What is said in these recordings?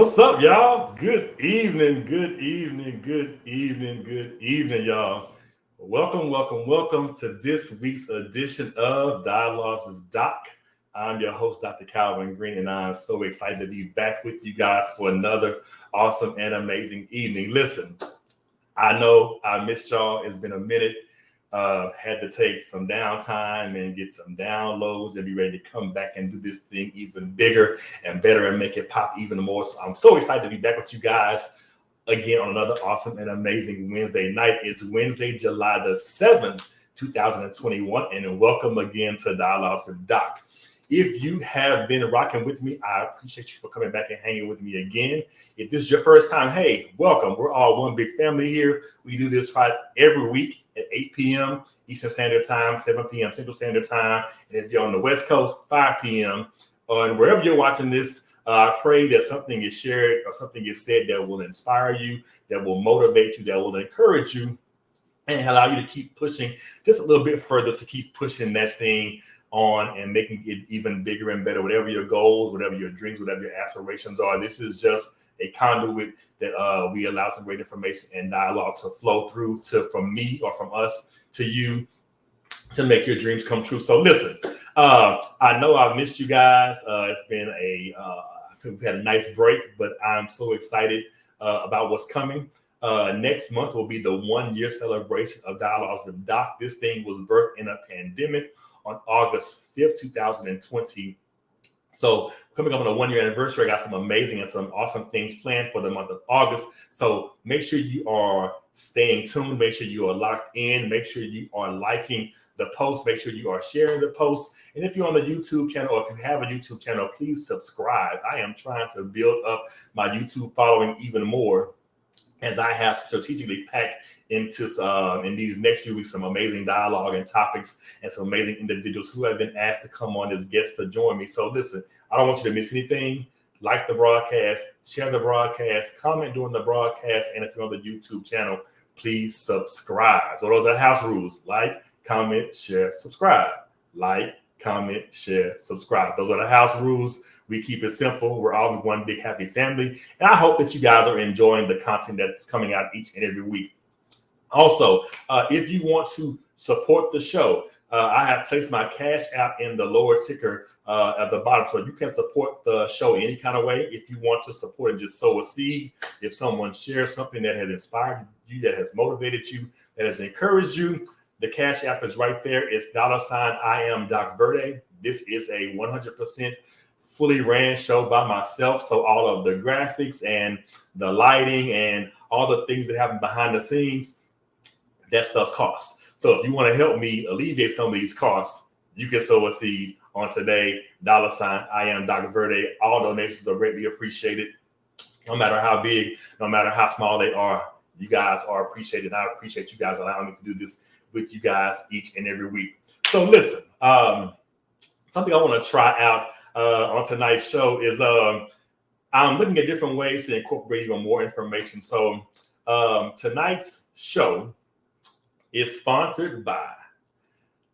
What's up, y'all? Good evening, good evening, good evening, good evening, y'all. Welcome to this week's edition of Dialogues with Doc. I'm your host, Dr. Calvin Green, and I'm so excited to be back with you guys for another awesome and amazing evening. Listen, I know I missed y'all. It's been a minute. Had to take some downtime and get some downloads and be ready to come back and do this thing even bigger and better and make it pop even more. So I'm so excited to be back with you guys again on another awesome and amazing Wednesday night. It's Wednesday, July the 7th, 2021, and welcome again to Dialogues with Doc. If you have been rocking with me, I appreciate you for coming back and hanging with me again. If this is your first time, hey, welcome. We're all one big family here. We do this every week at 8 p.m. Eastern Standard Time, 7 p.m. Central Standard Time. And if you're on the West Coast, 5 p.m. And wherever you're watching this, I pray that something is shared or something is said that will inspire you, that will motivate you, that will encourage you, and allow you to keep pushing just a little bit further to keep pushing that thing on and making it even bigger and better. Whatever your goals, whatever your dreams, whatever your aspirations are, this is just a conduit that we allow some great information and dialogue to flow through from me or from us to you to make your dreams come true. So listen, I know I've missed you guys. It's been I think we've had a nice break, but I'm so excited about what's coming. Next month will be the 1-year celebration of Dialogues with Doc. This thing was birthed in a pandemic on August 5th, 2020. So coming up on a 1-year anniversary, I got some amazing and some awesome things planned for the month of August. So make sure you are staying tuned. Make sure you are locked in. Make sure you are liking the post. Make sure you are sharing the post. And if you're on the YouTube channel, or if you have a YouTube channel, please subscribe. I am trying to build up my YouTube following even more, as I have strategically packed into in these next few weeks some amazing dialogue and topics and some amazing individuals who have been asked to come on as guests to join me. So listen, I don't want you to miss anything. Like the broadcast, share the broadcast, comment during the broadcast, and if you're on the YouTube channel, please subscribe. So those are house rules: like, comment, share, subscribe. Like, comment, share, subscribe. Those are the house rules. We keep it simple. We're all one big happy family. And I hope that you guys are enjoying the content that's coming out each and every week. Also, if you want to support the show, I have placed my Cash App in the lower ticker at the bottom. So you can support the show any kind of way. If you want to support and just sow a seed, if someone shares something that has inspired you, that has motivated you, that has encouraged you, the Cash App is right there. It's $ I am Doc Verde. This is a 100% fully ran show by myself. So all of the graphics and the lighting and all the things that happen behind the scenes, that stuff costs. So if you want to help me alleviate some of these costs, you can sow a seed on today. $ I am Doc Verde. All donations are greatly appreciated. No matter how big, no matter how small they are, you guys are appreciated. I appreciate you guys allowing me to do this with you guys each and every week. So listen, something I want to try out on tonight's show is I'm looking at different ways to incorporate even more information. So tonight's show is sponsored by,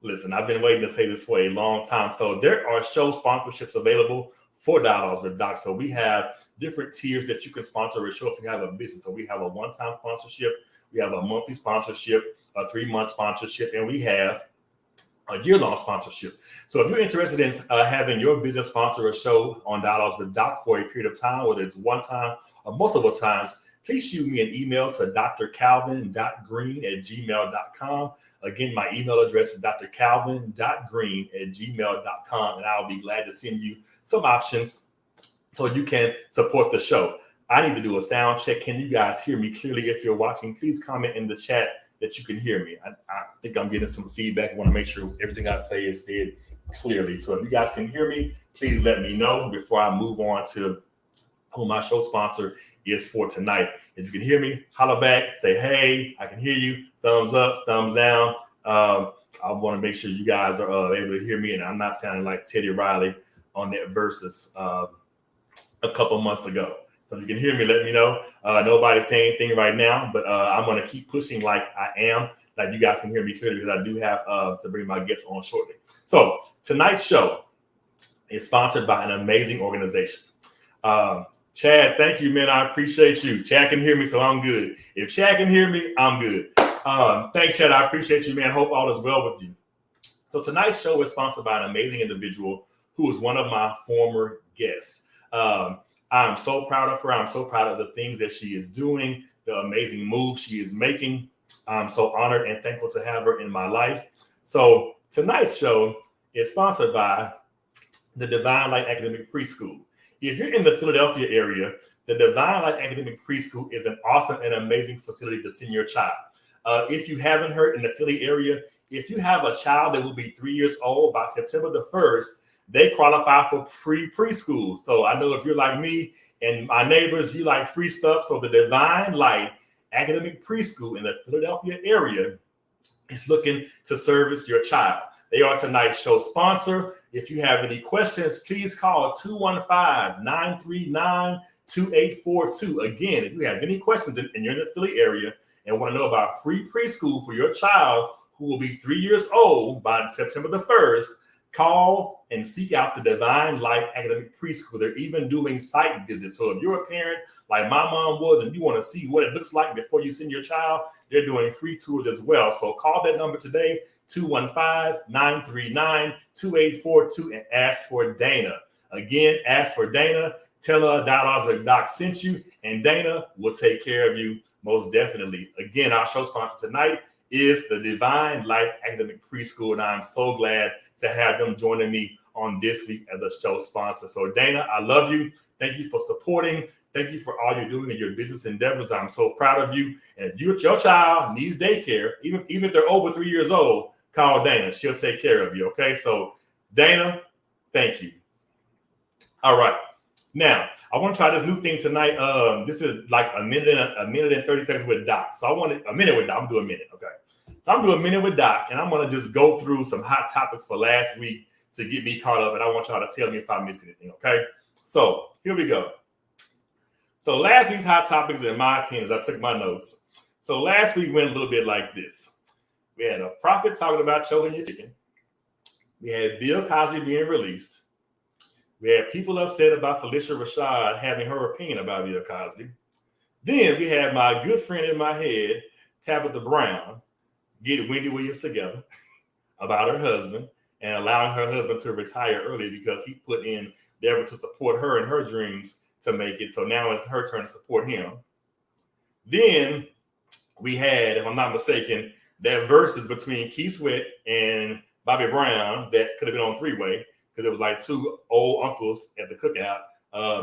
listen, I've been waiting to say this for a long time. So there are show sponsorships available for Dialogues with Doc. So we have different tiers that you can sponsor a show if you have a business. So we have a one-time sponsorship, we have a monthly sponsorship, a 3-month sponsorship, and we have a year-long sponsorship. So if you're interested in having your business sponsor a show on Dialogues with Doc for a period of time, whether it's one time or multiple times, please shoot me an email to drcalvin.green@gmail.com. Again, my email address is drcalvin.green@gmail.com, and I'll be glad to send you some options so you can support the show. I need to do a sound check. Can you guys hear me clearly? If you're watching, please comment in the chat that you can hear me. I think I'm getting some feedback. I want to make sure everything I say is said clearly. So if you guys can hear me, please let me know before I move on to who my show sponsor is for tonight. If you can hear me, holler back, say, hey, I can hear you. Thumbs up, thumbs down. I want to make sure you guys are able to hear me and I'm not sounding like Teddy Riley on that Versus a couple months ago. So if you can hear me, let me know. Nobody's saying anything right now, but I'm going to keep pushing like I am, like you guys can hear me clearly, because I do have to bring my guests on shortly. So tonight's show is sponsored by an amazing organization. Chad, thank you, man. I appreciate you. Chad can hear me, so I'm good. If Chad can hear me, I'm good. Thanks, Chad. I appreciate you, man. Hope all is well with you. So tonight's show is sponsored by an amazing individual who is one of my former guests. I'm so proud of her. I'm so proud of the things that she is doing, the amazing moves she is making. I'm so honored and thankful to have her in my life. So tonight's show is sponsored by the Divine Light Academic Preschool. If you're in the Philadelphia area, the Divine Light Academic Preschool is an awesome and amazing facility to send your child. If you haven't heard, in the Philly area, if you have a child that will be 3 years old by September the 1st, they qualify for free preschool. So I know if you're like me and my neighbors, you like free stuff. So the Divine Light Academic Preschool in the Philadelphia area is looking to service your child. They are tonight's show sponsor. If you have any questions, please call 215-939-2842. Again, if you have any questions and you're in the Philly area and want to know about free preschool for your child who will be 3 years old by September the 1st, call and seek out the Divine Light Academic Preschool. They're even doing site visits. So if you're a parent like my mom was and you want to see what it looks like before you send your child, they're doing free tours as well. So call that number today, 215-939-2842, and ask for Dana. Again, ask for Dana. Tell her Dialogues with Doc sent you, and Dana will take care of you most definitely. Again, our show sponsor tonight is the Divine Life Academic Preschool, and I'm so glad to have them joining me on this week as a show sponsor. So Dana, I love you. Thank you for supporting. Thank you for all you're doing in your business endeavors. I'm so proud of you. And if your child needs daycare, even if they're over 3 years old, call Dana. She'll take care of you. Okay. So Dana, thank you. All right. Now, I want to try this new thing tonight. This is like a minute and 30 seconds with Doc. So I want a minute with Doc. I'm doing a minute. Okay. So I'm doing a minute with Doc, and I'm going to just go through some hot topics for last week to get me caught up. And I want y'all to tell me if I missed anything. Okay. So here we go. So last week's hot topics, in my opinion, as I took my notes. So last week went a little bit like this. We had a prophet talking about choking your chicken. We had Bill Cosby being released. We had people upset about Felicia Rashad having her opinion about Bill Cosby. Then we had my good friend in my head, Tabitha Brown, get Wendy Williams together about her husband and allowing her husband to retire early because he put in the effort to support her and her dreams to make it. So now it's her turn to support him. Then we had, if I'm not mistaken, that versus between Keith Sweat and Bobby Brown that could have been on three-way because it was like two old uncles at the cookout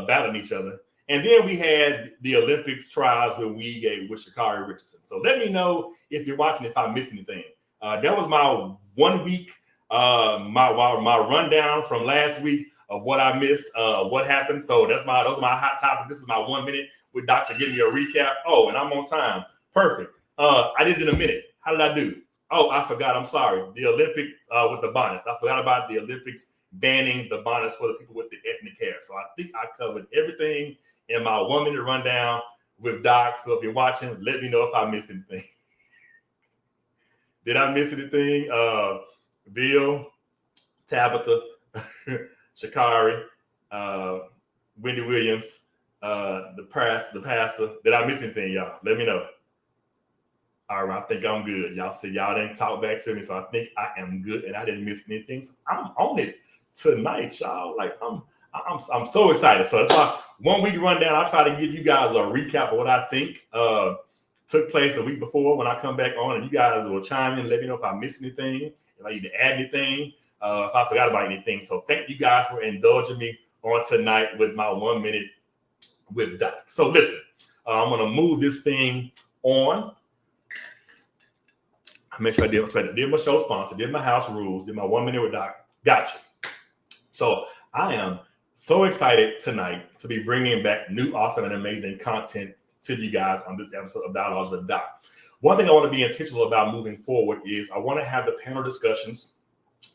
battling each other. And then we had the Olympics trials with Weegate with Sha'Carri Richardson. So let me know if you're watching, if I missed anything. That was my 1 week, my rundown from last week of what I missed, what happened. So those are my hot topic. This is my 1 minute with Dr. Give me a recap. Oh, and I'm on time. Perfect. I did it in a minute. How did I do? Oh, I forgot. I'm sorry. The Olympics with the bonnets. I forgot about the Olympics banning the bonnets for the people with the ethnic hair. So I think I covered everything in my 1 minute rundown with Doc. So if you're watching, let me know if I missed anything. Did I miss anything? Bill, Tabitha, Sha'Carri, Wendy Williams, the pastor. Did I miss anything, y'all? Let me know. All right, I think I'm good. Y'all said y'all didn't talk back to me, so I think I am good, and I didn't miss anything. So I'm on it tonight, y'all. Like I'm so excited. So that's my 1 week rundown. I'll try to give you guys a recap of what I think took place the week before when I come back on, and you guys will chime in, let me know if I missed anything, if I need to add anything, if I forgot about anything. So thank you guys for indulging me on tonight with my 1 minute with Doc. So listen, I'm gonna move this thing on. I make sure I did my show sponsor, did my house rules, did my 1 minute with Doc. Gotcha. So I am so excited tonight to be bringing back new, awesome, and amazing content to you guys on this episode of Dialogues with Doc. One thing I want to be intentional about moving forward is I want to have the panel discussions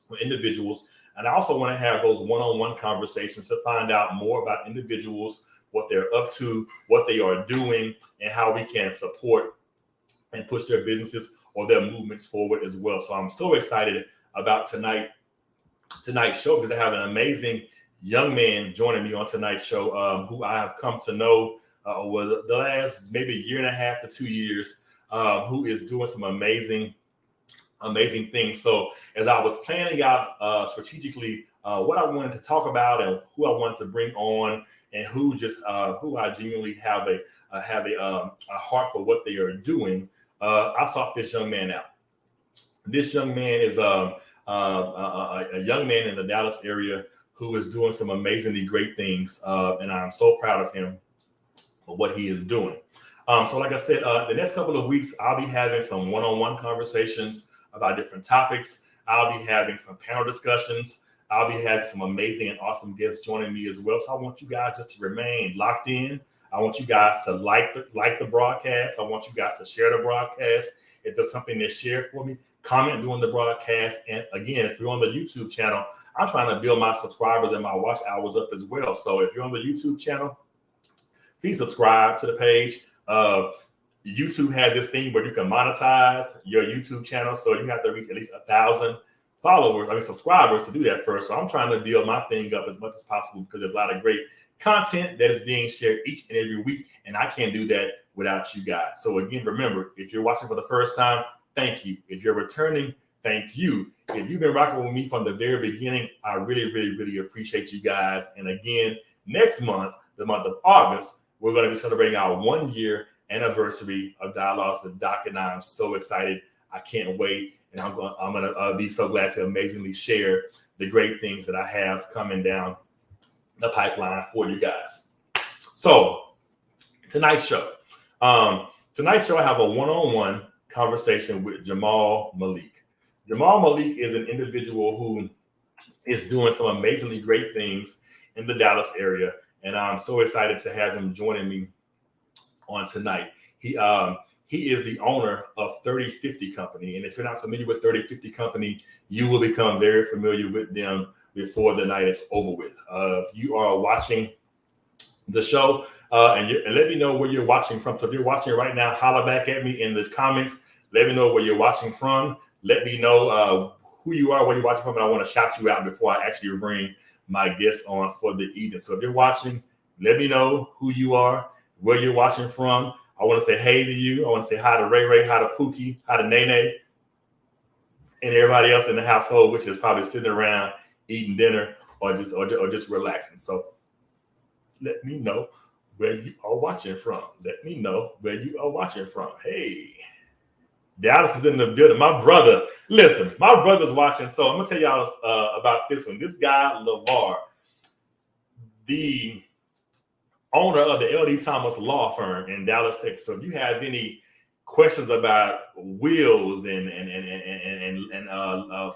with individuals, and I also want to have those one-on-one conversations to find out more about individuals, what they're up to, what they are doing, and how we can support and push their businesses or their movements forward as well. So I'm so excited about tonight's show because I have an amazing young man joining me on tonight's show, who I have come to know over the last maybe year and a half to 2 years, who is doing some amazing things. So as I was planning out strategically what I wanted to talk about and who I wanted to bring on, and who I genuinely have a heart for what they are doing, I sought this young man out. This young man is a young man in the Dallas area who is doing some amazingly great things, and I'm so proud of him for what he is doing. So like I said, the next couple of weeks, I'll be having some one-on-one conversations about different topics. I'll be having some panel discussions. I'll be having some amazing and awesome guests joining me as well. So I want you guys just to remain locked in. I want you guys to like the broadcast. I want you guys to share the broadcast. If there's something to share for me, comment during the broadcast. And again, if you're on the YouTube channel, I'm trying to build my subscribers and my watch hours up as well. So if you're on the YouTube channel, please subscribe to the page. YouTube has this thing where you can monetize your YouTube channel. So you have to reach at least 1,000 subscribers to do that first. So I'm trying to build my thing up as much as possible because there's a lot of great content that is being shared each and every week. And I can't do that without you guys. So again, remember, if you're watching for the first time, thank you. If you're returning, thank you. If you've been rocking with me from the very beginning, I really, really, really appreciate you guys. And again, next month, the month of August, we're going to be celebrating our 1-year anniversary of Dialogues with Doc, and I'm so excited. I can't wait. And I'm going to be so glad to amazingly share the great things that I have coming down the pipeline for you guys. So tonight's show, I have a one-on-one conversation with Jamal Malik. Jamal Malik is an individual who is doing some amazingly great things in the Dallas area. And I'm so excited to have him joining me on tonight. He is the owner of 3050 Company. And if you're not familiar with 3050 Company, you will become very familiar with them before the night is over with. If you are watching the show, and let me know where you're watching from. So if you're watching right now, holler back at me in the comments. Let me know where you're watching from. Let me know who you are, where you're watching from, and I want to shout you out before I actually bring my guests on for the evening. So if you're watching, let me know who you are, where you're watching from. I want to say hey to you. I want to say hi to Ray, hi to Pookie, hi to Nene, and everybody else in the household, which is probably sitting around eating dinner or just relaxing. So let me know where you are watching from. Let me know where you are watching from. Hey, Dallas is in the building. My brother, listen, my brother's watching. So I'm going to tell y'all about this one. This guy, LeVar, the owner of the LD Thomas law firm in Dallas, Texas. So if you have any questions about wills and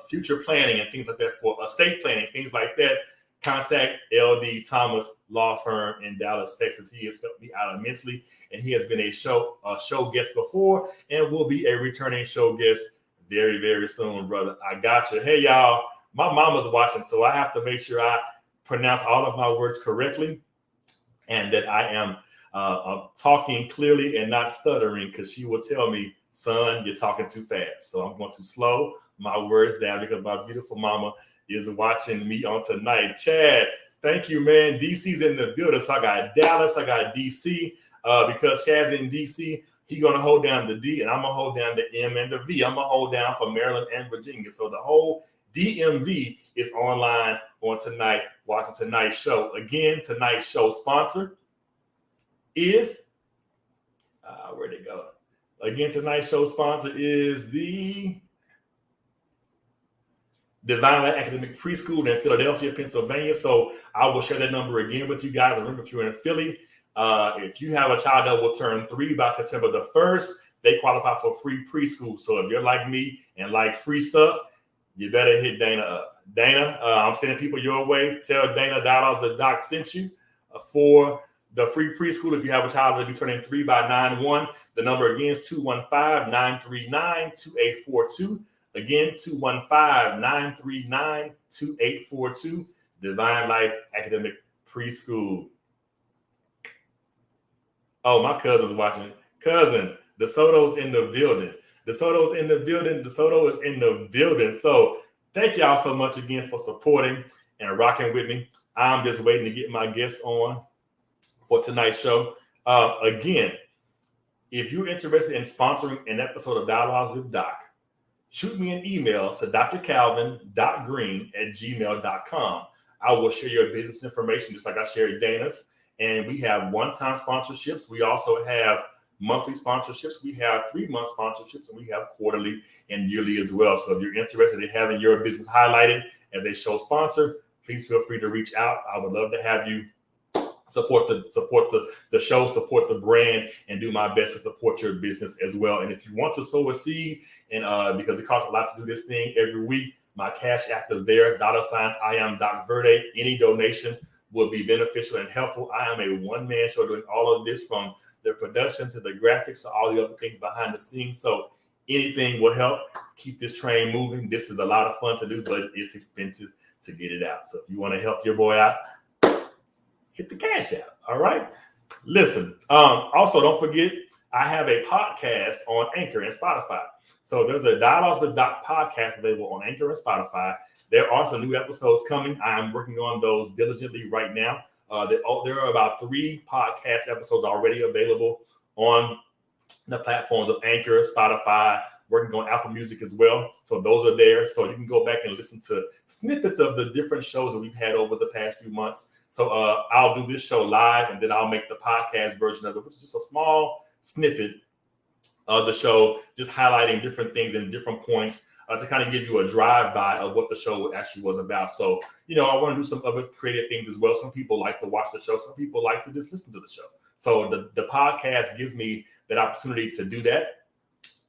future planning and things like that, for estate planning, things like that, contact LD Thomas law firm in Dallas, Texas. He has helped me out immensely, and he has been a show guest before and will be a returning show guest very, very soon, brother. I got you. Hey, y'all, my mama's watching, so I have to make sure I pronounce all of my words correctly, and that I am talking clearly and not stuttering, because she will tell me, son, you're talking too fast. So I'm going to slow my words down because my beautiful mama is watching me on tonight. Chad, thank you, man. DC's in the building. So I got Dallas, I got DC. Because Chad's in DC, he's going to hold down the D, and I'm going to hold down the M and the V. I'm going to hold down for Maryland and Virginia. So the whole DMV is online on tonight, watching tonight's show. Again, tonight's show sponsor is, where'd it go? Again, tonight's show sponsor is the Divine Light Academic Preschool in Philadelphia, Pennsylvania. So I will share that number again with you guys. Remember, if you're in Philly, if you have a child that will turn 3 by September the 1st, they qualify for free preschool. So if you're like me and like free stuff, you better hit Dana up. Dana, I'm sending people your way. Tell Dana Dialogues with Doc sent you for the free preschool. If you have a child that will be turning 3 by 9/1, the number again is 215-939-2842. Again, 215-939-2842. Divine Light Academic Preschool. Oh, my cousin's watching. Cousin, DeSoto's in the building. DeSoto's in the building. DeSoto is in the building. So thank y'all so much again for supporting and rocking with me. I'm just waiting to get my guests on for tonight's show. Again, if you're interested in sponsoring an episode of Dialogues with Doc, shoot me an email to drcalvin.green@gmail.com. I will share your business information just like I shared Dana's. And we have one-time sponsorships. We also have monthly sponsorships. We have 3-month sponsorships, and we have quarterly and yearly as well. So if you're interested in having your business highlighted as a show sponsor, please feel free to reach out. I would love to have you support the show, support the brand, and do my best to support your business as well. And if you want to sow a seed, and because it costs a lot to do this thing every week, my Cash App is there, $I am Doc Verde. Any donation will be beneficial and helpful. I am a one-man show doing all of this, from the production to the graphics to all the other things behind the scenes. So anything will help keep this train moving. This is a lot of fun to do, but it's expensive to get it out. So if you want to help your boy out, hit the Cash App. All right. Listen. Also, don't forget, I have a podcast on Anchor and Spotify. So there's a Dialogues with Doc podcast available on Anchor and Spotify. There are some new episodes coming. I am working on those diligently right now. There are about 3 podcast episodes already available on the platforms of Anchor, Spotify, working on Apple Music as well. So those are there. So you can go back and listen to snippets of the different shows that we've had over the past few months. So I'll do this show live, and then I'll make the podcast version of it, which is just a small snippet of the show, just highlighting different things and different points to kind of give you a drive-by of what the show actually was about. So, I want to do some other creative things as well. Some people like to watch the show. Some people like to just listen to the show. So the podcast gives me that opportunity to do that.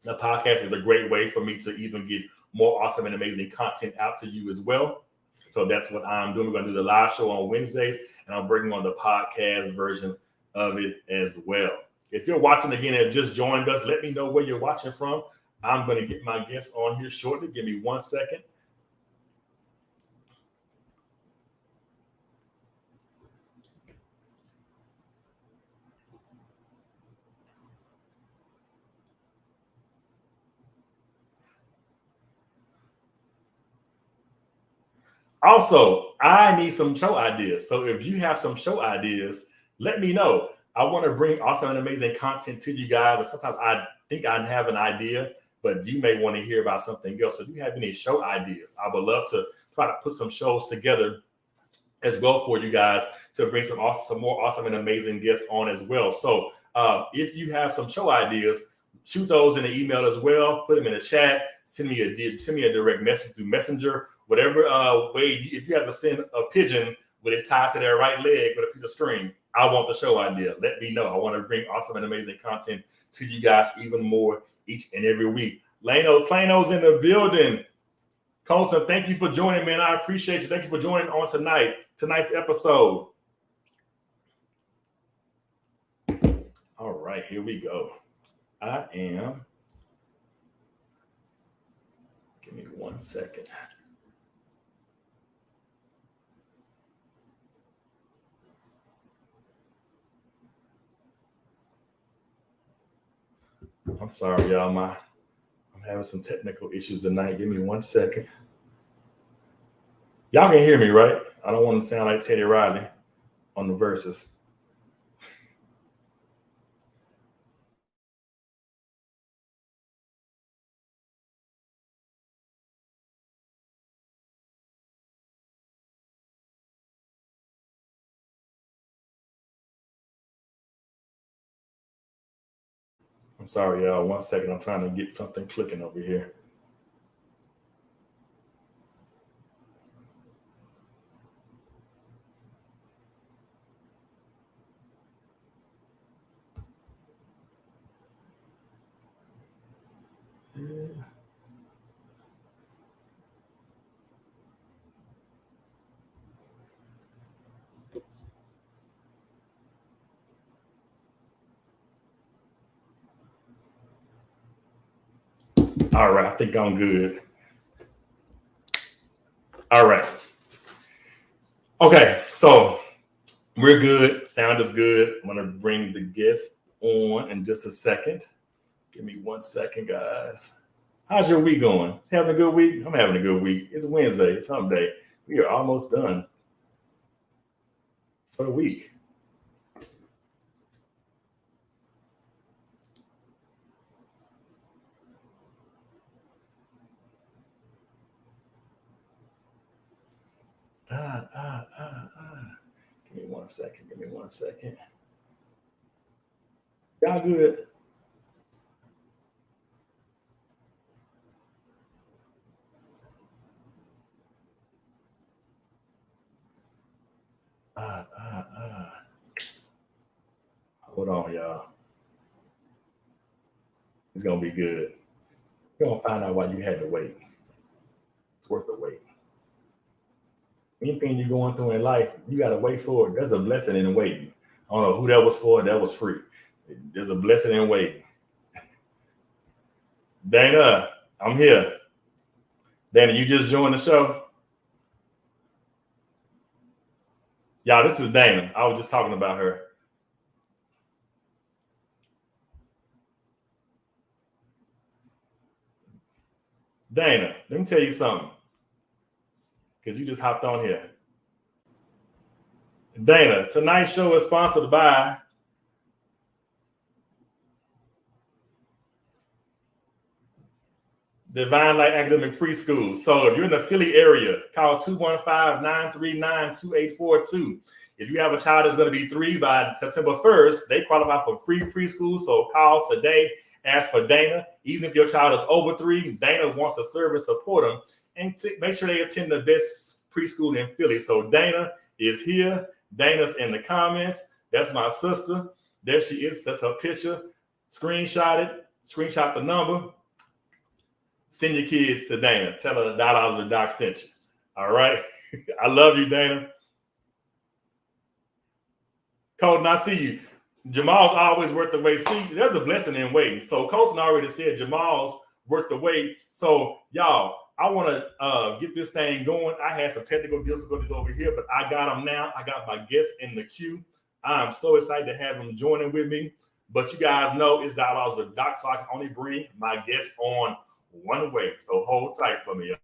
The podcast is a great way for me to even get more awesome and amazing content out to you as well. So that's what I'm doing. We're going to do the live show on Wednesdays, and I'm bringing on the podcast version of it as well. If you're watching again and just joined us, let me know where you're watching from. I'm going to get my guests on here shortly. Give me 1 second. Also, I need some show ideas. So if you have some show ideas, let me know. I want to bring awesome and amazing content to you guys. And sometimes I think I have an idea, but you may want to hear about something else. So if you have any show ideas, I would love to try to put some shows together as well for you guys to bring some more awesome and amazing guests on as well. So if you have some show ideas, shoot those in an email as well. Put them in the chat. Send me a direct message through Messenger. Whatever way, if you have to send a pigeon with it tied to their right leg with a piece of string, I want the show idea. Let me know. I want to bring awesome and amazing content to you guys even more each and every week. Plano's in the building. Colton, thank you for joining, man. I appreciate you. Thank you for joining on tonight's episode. All right, here we go. Give me 1 second. I'm sorry, y'all. I'm having some technical issues tonight. Give me 1 second. Y'all can hear me, right? I don't want to sound like Teddy Riley on the verses. I'm sorry, y'all. 1 second. I'm trying to get something clicking over here. All right, I think I'm good. All right. Okay, so we're good. Sound is good. I'm going to bring the guest on in just a second. Give me 1 second, guys. How's your week going? Having a good week? I'm having a good week. It's Wednesday. It's hump day. We are almost done. for the week. Give me 1 second. Give me 1 second. Y'all good? Hold on, y'all. It's gonna be good. You're gonna find out why you had to wait. It's worth the wait. Anything you're going through in life, you gotta wait for it. There's a blessing in waiting. I don't know who that was for. That was free. There's a blessing in waiting. Dana, I'm here. Dana, you just joined the show. Y'all, this is Dana. I was just talking about her. Dana, let me tell you something. Because you just hopped on here. Dana, tonight's show is sponsored by Divine Light Academic Preschool. So if you're in the Philly area, call 215-939-2842. If you have a child that's going to be 3 by September 1st, they qualify for free preschool. So call today. Ask for Dana. Even if your child is over 3, Dana wants to serve and support them and make sure they attend the best preschool in Philly. So Dana is here. Dana's in the comments. That's my sister. There she is. That's her picture. Screenshot it. Screenshot the number. Send your kids to Dana. Tell her the doc sent you. All right. I love you, Dana. Colton, I see you. Jamal's always worth the wait. See, there's a blessing in waiting. So Colton already said Jamal's worth the wait. So y'all, I want to get this thing going. I had some technical difficulties over here, but I got them now. I got my guest in the queue. I'm so excited to have him joining with me. But you guys know it's Dialogues with Doc, so I can only bring my guests on one way. So hold tight for me.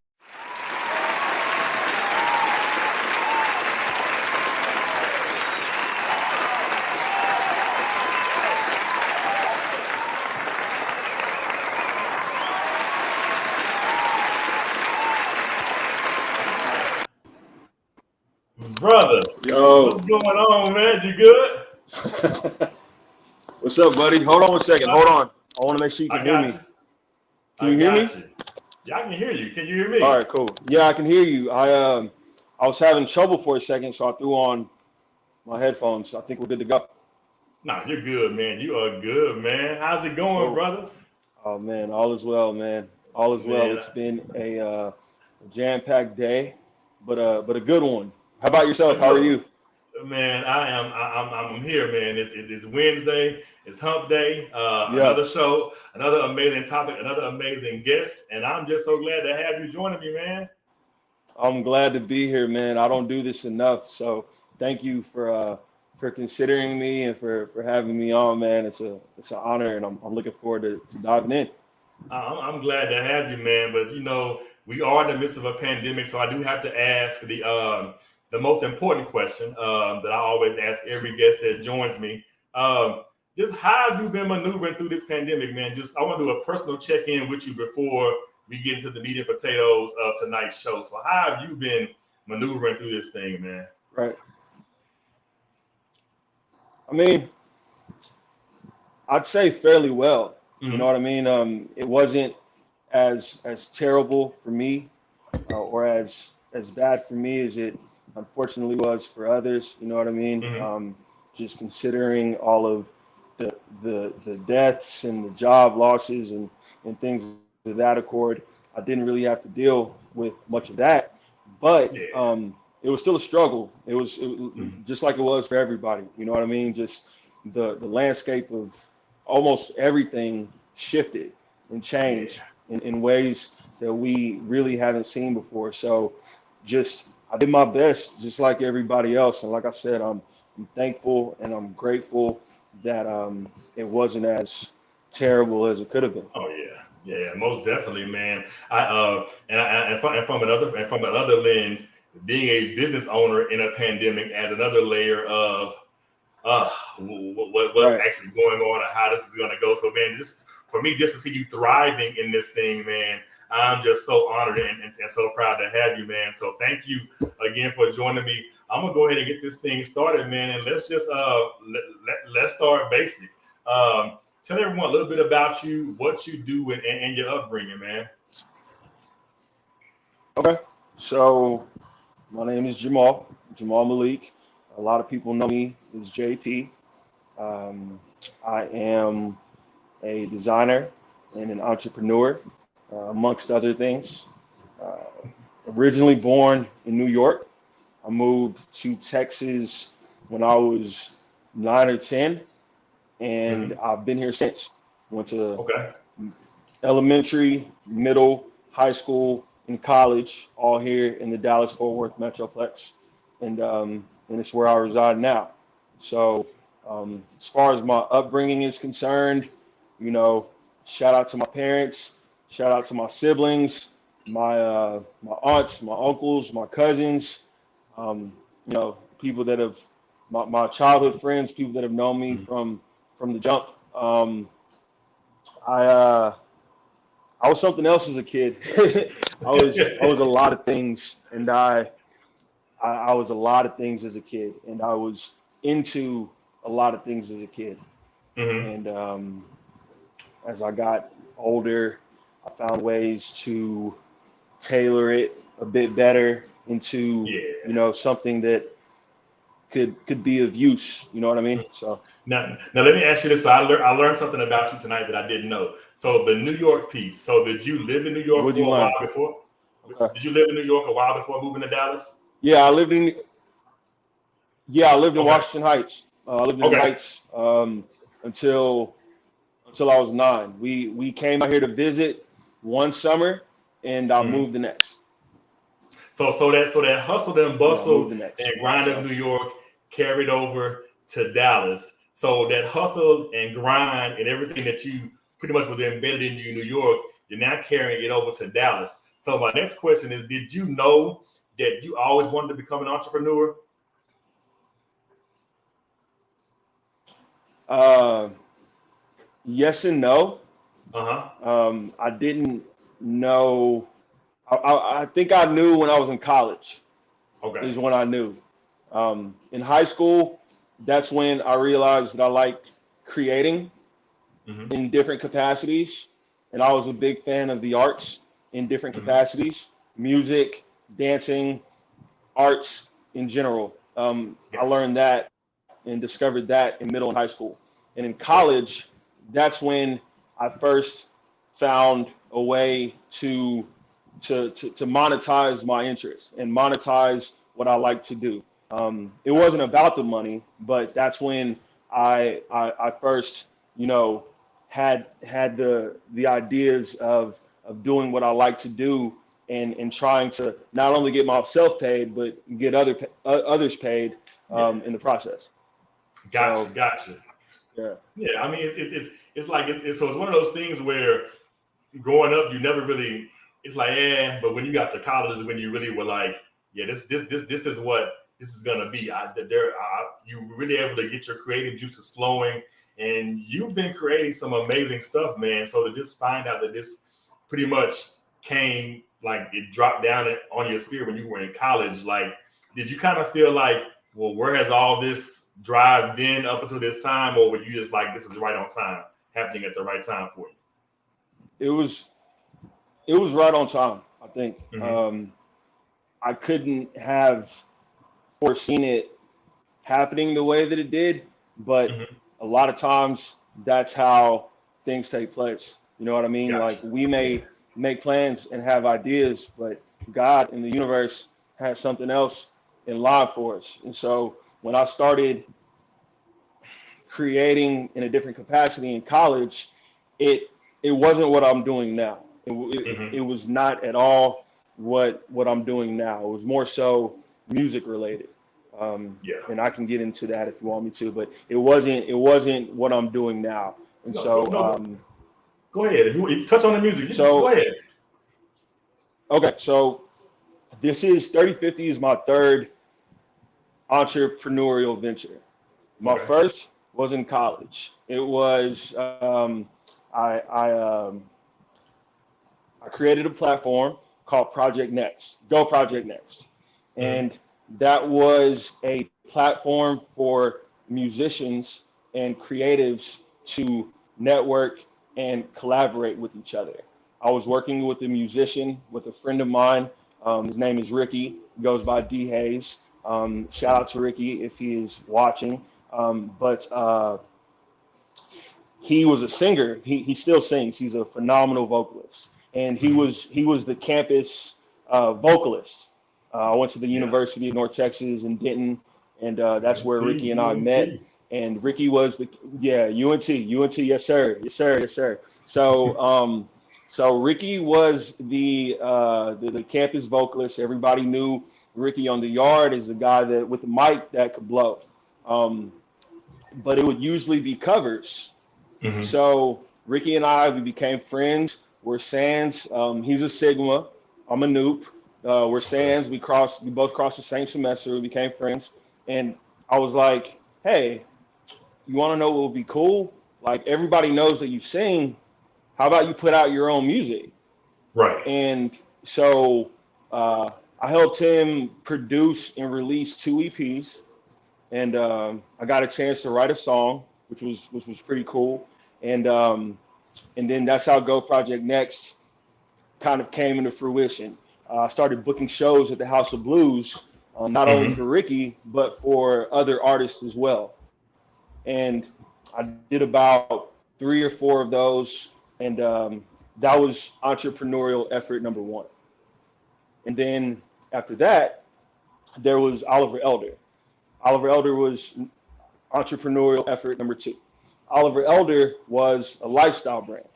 Brother, yo, what's going on, man? You good? What's up, buddy? Hold on 1 second. Hold on. I want to make sure you can hear me. Can you hear me? Yeah, I can hear you. Can you hear me? All right, cool. Yeah, I can hear you. I was having trouble for a second, so I threw on my headphones. I think we're good to go. Nah, you're good, man. You are good, man. How's it going, brother? Oh, man, all is well, man. All is well. It's been a jam-packed day, but a good one. How about yourself? How are you? Man, I'm here, man. It's Wednesday. It's hump day. Another show, another amazing topic, another amazing guest, and I'm just so glad to have you joining me, man. I'm glad to be here, man. I don't do this enough, so thank you for considering me and for having me on, man. It's an honor, and I'm looking forward to diving in. I'm glad to have you, man. But you know, we are in the midst of a pandemic, so I do have to ask the most important question that I always ask every guest that joins me. Just how have you been maneuvering through this pandemic, man? I want to do a personal check-in with you before we get into the meat and potatoes of tonight's show. So how have you been maneuvering through this thing, man? Right. I mean, I'd say fairly well. Mm-hmm. You know what I mean? It wasn't as terrible for me or as bad for me as it unfortunately was for others. You know what I mean? Mm-hmm. Just considering all of the deaths and the job losses and things of that accord, I didn't really have to deal with much of that. But it was still a struggle. It was just like it was for everybody. You know what I mean? Just the landscape of almost everything shifted and changed in ways that we really haven't seen before. So I did my best, just like everybody else. And like I said, I'm thankful and I'm grateful that it wasn't as terrible as it could have been. Oh yeah, most definitely, man. And from another lens, being a business owner in a pandemic adds another layer of what's Right. actually going on and how this is going to go. So, man, just for me, just to see you thriving in this thing, man, I'm just so honored and so proud to have you, man. So thank you again for joining me. I'm gonna go ahead and get this thing started, man, and let's just let's start basic. Tell everyone a little bit about you, what you do, and your upbringing, man. Okay. So my name is Jamal Malik. A lot of people know me as JP. I am a designer and an entrepreneur, amongst other things. Uh, Originally born in New York, I moved to Texas when I was 9 or 10, and Mm-hmm. I've been here since. Went to Okay. elementary, middle, high school, and college, all here in the Dallas-Fort Worth Metroplex, and it's where I reside now. So, as far as my upbringing is concerned, you know, shout out to my parents, shout out to my siblings, my aunts, my uncles, my cousins, people that have my childhood friends, people that have known me from the jump. I I was something else as a kid. I was a lot of things, and I was a lot of things as a kid, and I was into a lot of things as a kid. Mm-hmm. And as I got older, I found ways to tailor it a bit better into, Yeah. something that could be of use. You know what I mean? So Now let me ask you this. So I learned something about you tonight that I didn't know. So the New York piece. So did you live in New York what'd you for a while learn? before? Okay. Did you live in New York a while before moving to Dallas? Yeah, I lived in Okay. Washington Heights. I lived in the Okay. Heights until I was 9. We came out here to visit one summer, and I Mhm. moved the next. So that hustle and Yeah, I moved bustle the next. and grind of So New York carried over to Dallas. So that hustle and grind and everything that you pretty much was embedded in you in New York, you're now carrying it over to Dallas. So my next question is, did you know that you always wanted to become an entrepreneur? uh, yes and no. Uh-huh. I didn't know. I think I knew when I was in college Okay. is when I knew. In high school, that's when I realized that I liked creating Mm-hmm. in different capacities, and I was a big fan of the arts in different Mm-hmm. capacities, music, dancing, arts in general. I Gotcha. learned that and discovered that in middle and high school. And in Okay. college, that's when I first found a way to monetize my interests and monetize what I like to do. It Gotcha. wasn't about the money, but that's when I first, had the ideas of doing what I like to do, and trying to not only get myself paid but get others paid Yeah. in the process. Gotcha. So Gotcha. yeah, Yeah. I mean, it's like so it's one of those things where growing up, you never really. It's like, but when you got to college is when you really were like, yeah, this is what this is gonna be. You were really able to get your creative juices flowing, and you've been creating some amazing stuff, man. So to just find out that this pretty much came like it dropped down on your spirit when you were in college, like, did you kind of feel like, well, where has all this drive been up until this time, or were you just like, this is right on time, happening at the right time for it was it was right on time. I think you? Mm-hmm. I couldn't have foreseen it happening the way that it did, but Mm-hmm. a lot of times that's how things take place. You know what I mean? Gotcha. Like we Yeah. may make plans and have ideas, but God in the universe has something else in line for us. And so when I started creating in a different capacity in college, it it wasn't what I'm doing now. It Mm-hmm. was not at all what I'm doing now. It was more so music related. Yeah. And I can get into that if you want me to, but it wasn't what I'm doing now. And No, go, so no, go ahead. If you touch on the music, go so ahead. okay, so This is 3050 is my third entrepreneurial venture. My first was in college. It was I created a platform called Project Next, Go Project Next, and that was a platform for musicians and creatives to network and collaborate with each other. I was working with a musician, with a friend of mine. His name is Ricky. He goes by D Hayes. Shout out to Ricky if he is watching. But he was a singer. He still sings. He's a phenomenal vocalist, and he was the campus vocalist. I went to the University of North Texas in Denton, and that's where Ricky and I met. And Ricky was UNT, yes sir, yes sir, yes sir. So Ricky was the campus vocalist. Everybody knew Ricky on the yard as the guy that with the mic that could blow. But it would usually be covers. So Ricky and I, we became friends. We're Sands. He's a Sigma. I'm a Noop. We're Sands. We both crossed the same semester. We became friends. And I was like, hey, you want to know what would be cool? Like, everybody knows that you sing. How about you put out your own music? Right. And so I helped him produce and release 2 EPs. And I got a chance to write a song, which was pretty cool. And then that's how Go Project Next kind of came into fruition. I started booking shows at the House of Blues, not only for Ricky, but for other artists as well. And I did about 3 or 4 of those. And that was entrepreneurial effort number 1. And then after that, there was Oliver Elder. Oliver Elder was entrepreneurial effort number 2. Oliver Elder was a lifestyle brand.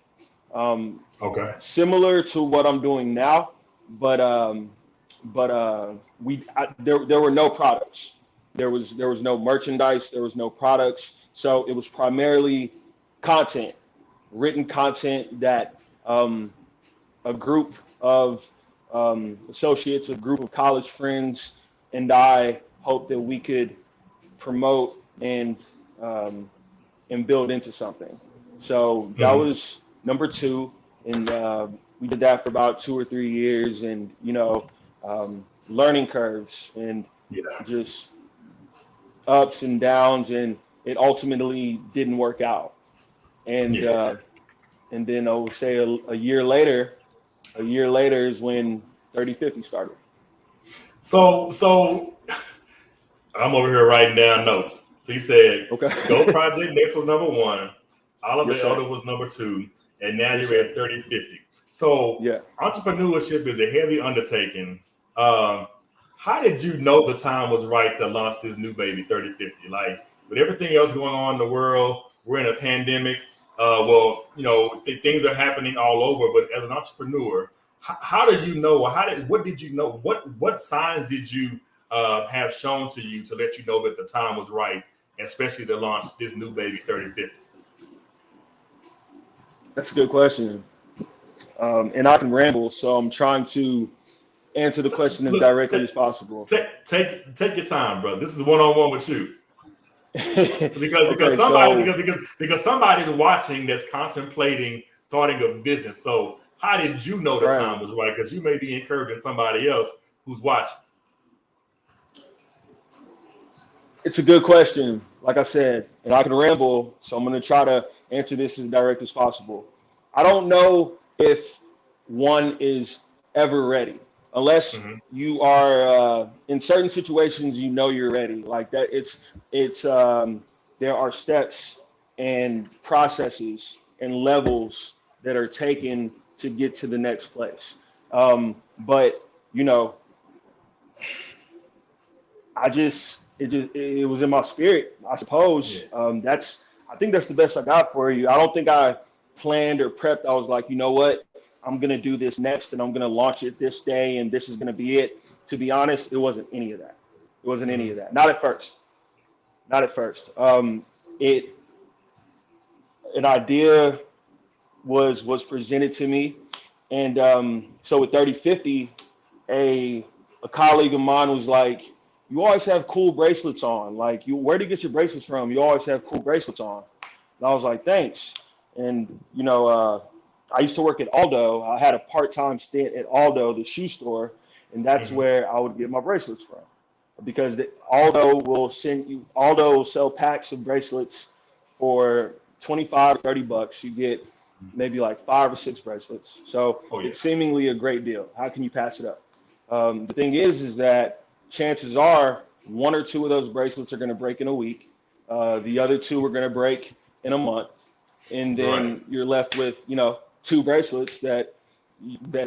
Similar to what I'm doing now, but there were no products. There was no merchandise. There was no products. So it was primarily content, written content that a group of associates, a group of college friends, and I hoped that we could promote and build into something. So that was number 2, and we did that for about 2 or 3 years, and learning curves and just ups and downs, and it ultimately didn't work out. And then I would say a year later is when 3050 started. So I'm over here writing down notes. So you said Go Project Next was number 1, Oliver Elder was number 2, and now you're at 3050. So entrepreneurship is a heavy undertaking. How did you know the time was right to launch this new baby 3050? Like, with everything else going on in the world, we're in a pandemic. Things are happening all over. But as an entrepreneur, how did you know? What did you know? What signs did you have shown to you to let you know that the time was right, especially to launch this new baby 3050? That's a good question. And I can ramble, so I'm trying to answer the question as directly as possible. Take your time, bro. This is one-on-one with you. because somebody's watching that's contemplating starting a business. So how did you know the time was right? Because you may be encouraging somebody else who's watching. It's a good question, like I said, and I can ramble, so I'm going to try to answer this as direct as possible. I don't know if one is ever ready, unless you are in certain situations, you're ready. Like that, there are steps and processes and levels that are taken to get to the next place. But it was in my spirit, I suppose. I think that's the best I got for you. I don't think I planned or prepped. I was like, you know what? I'm going to do this next and I'm going to launch it this day and this is going to be it. To be honest, it wasn't any of that. Not at first. An idea was presented to me. And so with 3050, a a colleague of mine was like, "You always have cool bracelets on. Like, where do you get your bracelets from? You always have cool bracelets on." And I was like, "Thanks." And I used to work at Aldo. I had a part-time stint at Aldo, the shoe store, and that's where I would get my bracelets from. Because Aldo will sell packs of bracelets for 25 or 30 bucks. You get maybe like 5 or 6 bracelets. So it's seemingly a great deal. How can you pass it up? The thing is that chances are 1 or 2 of those bracelets are going to break in a week. The other 2 are going to break in a month. And then you're left with, 2 bracelets that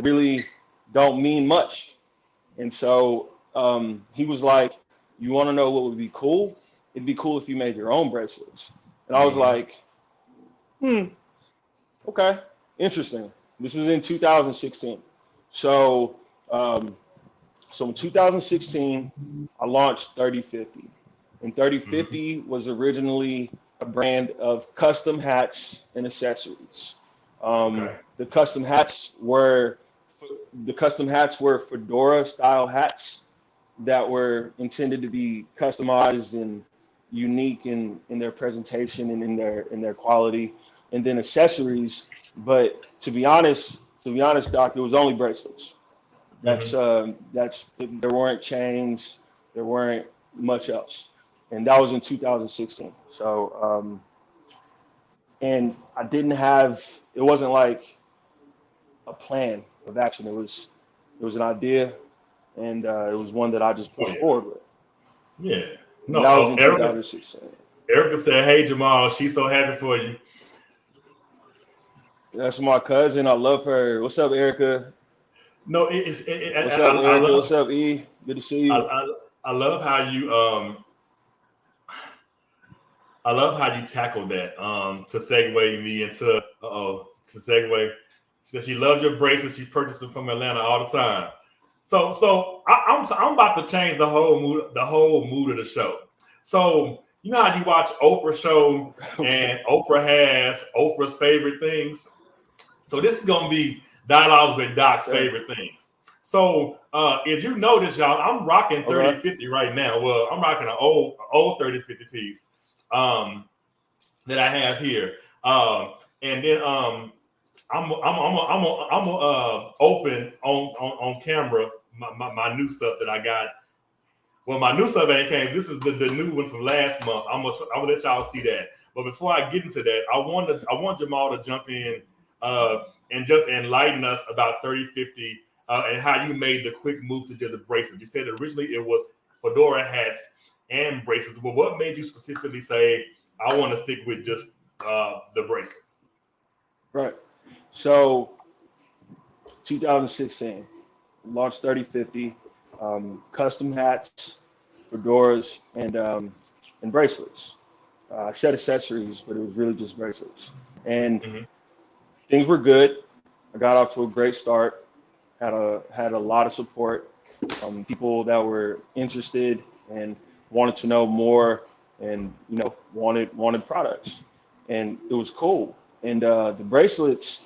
really don't mean much. And so he was like, "You want to know what would be cool? It'd be cool if you made your own bracelets." And I was like, okay, interesting. This was in 2016. So in 2016, I launched 3050. And 3050 was originally a brand of custom hats and accessories. The custom hats were fedora style hats that were intended to be customized and unique in their presentation and in their quality, and then accessories. But to be honest, Doc, it was only bracelets. There weren't chains, there weren't much else, and that was in 2016. So and I didn't have, it wasn't like a plan of action. It was an idea, and it was one that I just pushed forward with. Yeah. No, that was in 2016. Erica said, "Hey Jamal, she's so happy for you." That's my cousin. I love her. What's up, Erica? No, what's up, Erica? What's up, E? Good to see you. I love how you tackled that. To segue me into She said she loved your bracelets. She purchased them from Atlanta all the time. So I'm about to change the whole mood of the show. So you know how you watch Oprah show and Oprah has Oprah's favorite things. So this is gonna be Dialogues with Doc's favorite things. So if you notice, y'all, I'm rocking 3050 right now. Well, I'm rocking an old 3050 piece that I have here, and then I'm open on camera my new stuff that I got. Well, my new stuff ain't came. This is the new one from last month. I'm gonna let y'all see that. But before I get into that, I want Jamal to jump in and just enlighten us about 3050 and how you made the quick move to just a bracelet. You said originally it was fedora hats and bracelets. But what made you specifically say, "I want to stick with just the bracelets"? Right. So 2016, launched 3050, custom hats, fedoras, and bracelets. I said accessories, but it was really just bracelets. And things were good. I got off to a great start. Had a lot of support, people that were interested and wanted to know more, and wanted products, and it was cool. And the bracelet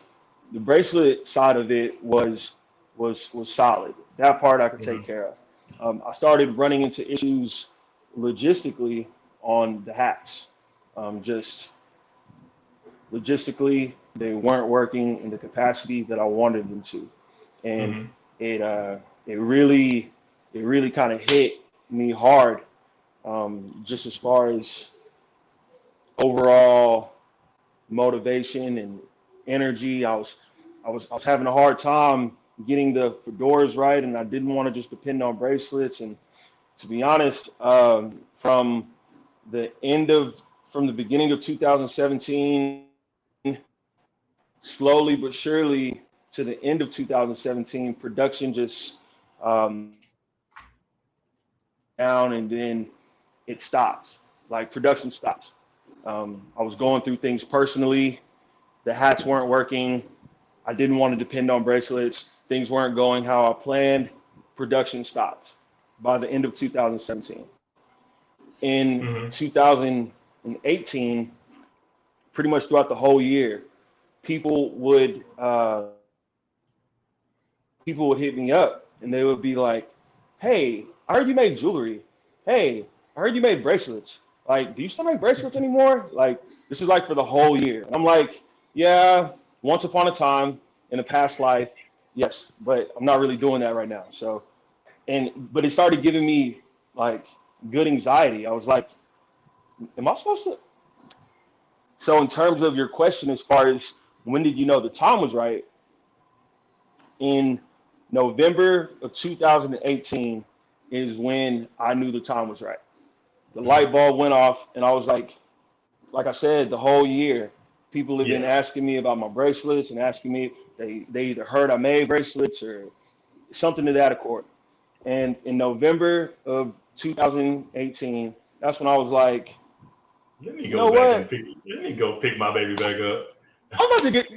side of it was solid. That part I could take care of. I started running into issues logistically on the hats. Just logistically, they weren't working in the capacity that I wanted them to, and it really kind of hit me hard, just as far as overall motivation and energy. I was having a hard time getting the fedoras right, and I didn't want to just depend on bracelets. And to be honest, from the beginning of 2017, slowly but surely to the end of 2017, production just down, and then it stopped. Like, production stopped. I was going through things personally. The hats weren't working. I didn't want to depend on bracelets. Things weren't going how I planned. Production stopped by the end of 2017. In 2018, pretty much throughout the whole year, people would hit me up, and they would be like, hey, I heard you made jewelry. Hey, I heard you made bracelets. Like, do you still make bracelets anymore? Like, this is like for the whole year. And I'm like, yeah, once upon a time in a past life, yes, but I'm not really doing that right now. So, but it started giving me like good anxiety. I was like, am I supposed to? So, in terms of your question, as far as when did you know the time was right? In November of 2018 is when I knew the time was right. The light bulb went off, and I was like I said, the whole year, people have been asking me about my bracelets and asking me, they either heard I made bracelets or something to that accord. And in November of 2018, that's when I was like, Let me you go know back and what? pick my baby back up. I'm about to get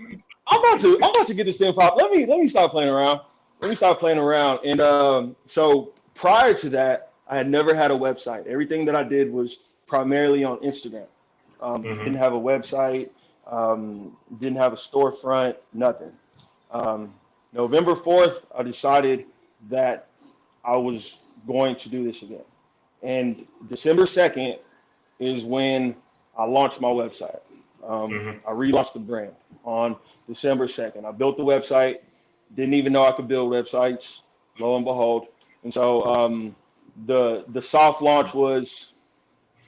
I'm about to get this thing pop. Let me stop playing around. Let me stop playing around. And so prior to that, I had never had a website. Everything that I did was primarily on Instagram. Didn't have a website, didn't have a storefront, nothing. November 4th, I decided that I was going to do this again. And December 2nd is when I launched my website. I relaunched the brand on December 2nd. I built the website, didn't even know I could build websites, lo and behold. And so the soft launch was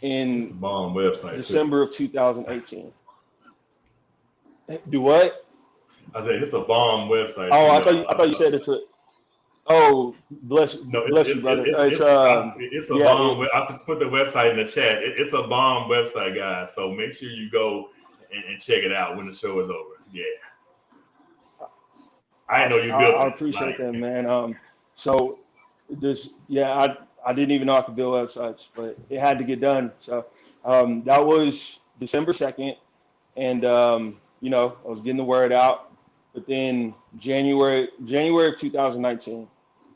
It's a in bomb website December of 2018. Do what? I said it's a bomb website Oh, too, I thought you said it's a. Oh, bless you, brother. it's a Yeah. bomb. I just put the website in the chat. It's a bomb website, guys. So make sure you go and check it out when the show is over. Yeah, I didn't know you built I it. appreciate Like, that, man. So I didn't even know I could build websites, but it had to get done. So that was December 2nd, and I was getting the word out. But then January of 2019,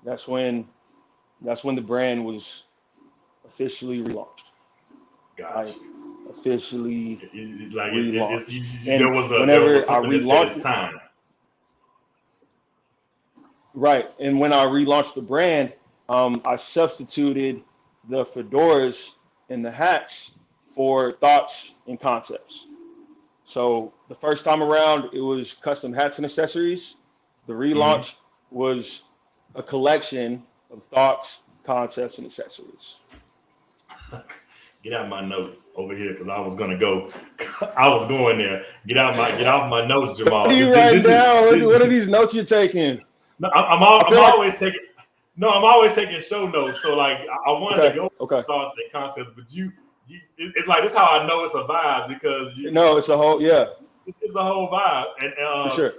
that's when the brand was officially relaunched. got Like you. officially relaunched. There And was whenever I something that said it's relaunched it, time. right, and when I relaunched the brand, I substituted the fedoras and the hats for thoughts and concepts. So the first time around, it was custom hats and accessories. The Mm-hmm. relaunch was a collection of thoughts, concepts, and accessories. Get out my notes over here because I was gonna go. I was going there. Get off my notes, What are Jamal. you writing down? What are This these notes you're taking? no, I I'm feel like always taking. No, I'm always taking show notes. So like, I wanted to okay, go okay. thoughts and concepts, but it's like this is how I know it's a vibe because No, it's a whole yeah, it's a whole vibe. And for sure.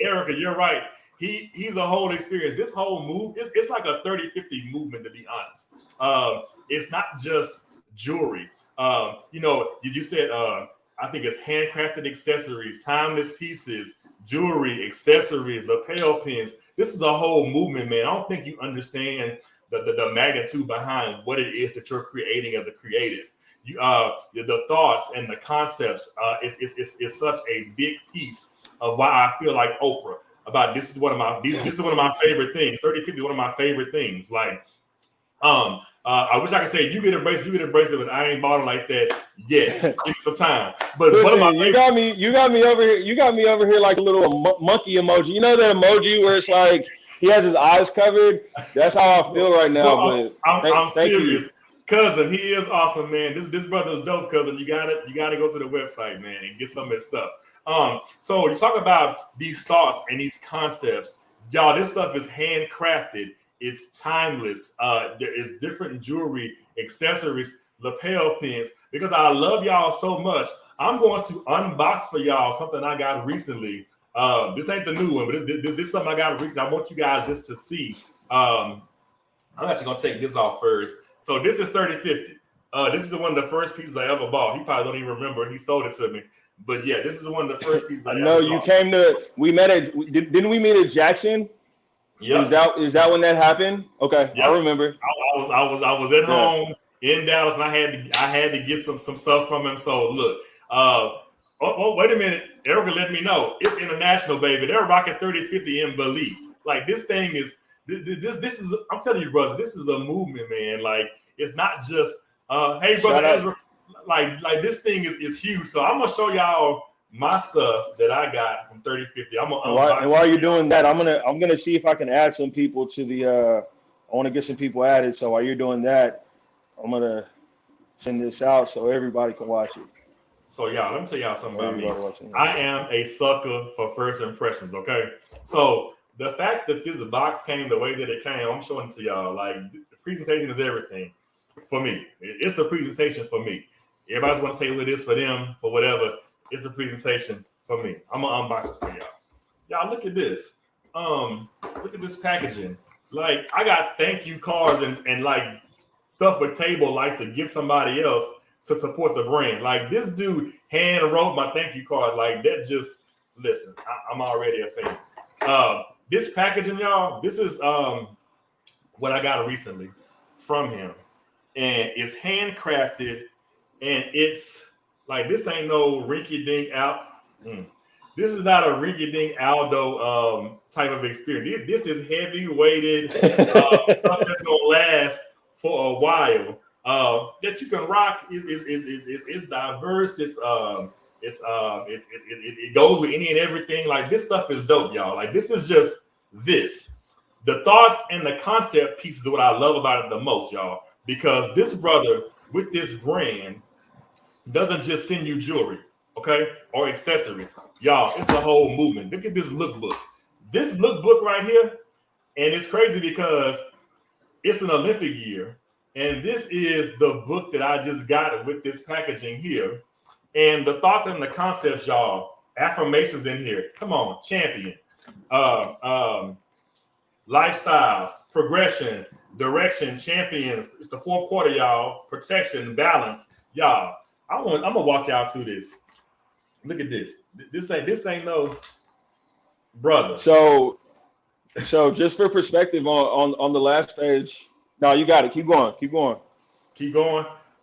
Erica, you're right. He's a whole experience. This whole move, it's like a 30-50 movement, to be honest. It's not just jewelry. You said I think it's handcrafted accessories, timeless pieces, jewelry, accessories, lapel pins. This is a whole movement, man. I don't think you understand the magnitude behind what it is that you're creating as a creative. The thoughts and the concepts is such a big piece of why I feel like Oprah about this is one of my favorite things. 30-50 one of my favorite things. Like I wish I could say you get a bracelet, but I ain't bought them like that yet. Give me some time. But Listen, one of my you got me over here. You got me over here like a little monkey emoji. You know that emoji where it's like he has his eyes covered. That's how I feel right now. Bro, But I'm thank serious. you. Cousin, he is awesome, man. This brother's dope, cousin. You gotta go to the website, man, and get some of his stuff. So you talk about these thoughts and these concepts, y'all. This stuff is handcrafted. It's timeless. There is different jewelry, accessories, lapel pins. Because I love y'all so much, I'm going to unbox for y'all something I got recently. This ain't the new one, but this is something I got recently. I want you guys just to see. I'm actually gonna take this off first. So this is 30-50. This is one of the first pieces I ever bought. He probably don't even remember. He sold it to me. But yeah, this is one of the first pieces I I know ever you bought. came to. We met at. Didn't we meet at Jackson? Yep. Is that when that happened? Okay, Yep. I remember. I was at home in Dallas, and I had to get some stuff from him. So look, wait a minute. Erica let me know it's international, baby. They're rocking 30-50 in Belize. Like this thing is This is, I'm telling you, brother, this is a movement, man. Like, it's not just hey, Shout brother out. Ezra, like this thing is huge. So I'm gonna show y'all my stuff that I got from 3050. I'm gonna unbox And while you're doing that, I'm gonna see if I can add some people to the I want to get some people added. So while you're doing that, I'm gonna send this out so everybody can watch it. So y'all, let me tell y'all something about me. Watching. I am a sucker for first impressions, okay? So the fact that this box came the way that it came, I'm showing it to y'all. Like, the presentation is everything for me. It's the presentation for me. Everybody's want to say what it is for them, for whatever. It's the presentation for me. I'm gonna unbox it for y'all. Y'all, look at this. Look at this packaging. Like, I got thank you cards and like stuff with table like to give somebody else to support the brand. Like, this dude hand wrote my thank you card. Like, that just, listen, I'm already a fan. This packaging, y'all, this is what I got recently from him. And it's handcrafted, and it's like, this ain't no rinky-dink out. This is not a rinky-dink Aldo type of experience. This is heavy-weighted stuff that's gonna last for a while. That you can rock is diverse. It goes with any and everything. Like, this stuff is dope, y'all. Like, this is just this. The thoughts and the concept piece is what I love about it the most, y'all. Because this brother with this brand doesn't just send you jewelry, okay, or accessories. Y'all, it's a whole movement. Look at this lookbook. This lookbook right here, and it's crazy because it's an Olympic year. And this is the book that I just got with this packaging here. And the thoughts and the concepts, y'all, affirmations in here. Come on, champion. Lifestyles, progression, direction, champions. It's the fourth quarter, y'all. Protection, balance. Y'all, I'm gonna walk y'all through this. Look at this. This ain't no brother. So just for perspective on the last page. No, you got it. Keep going.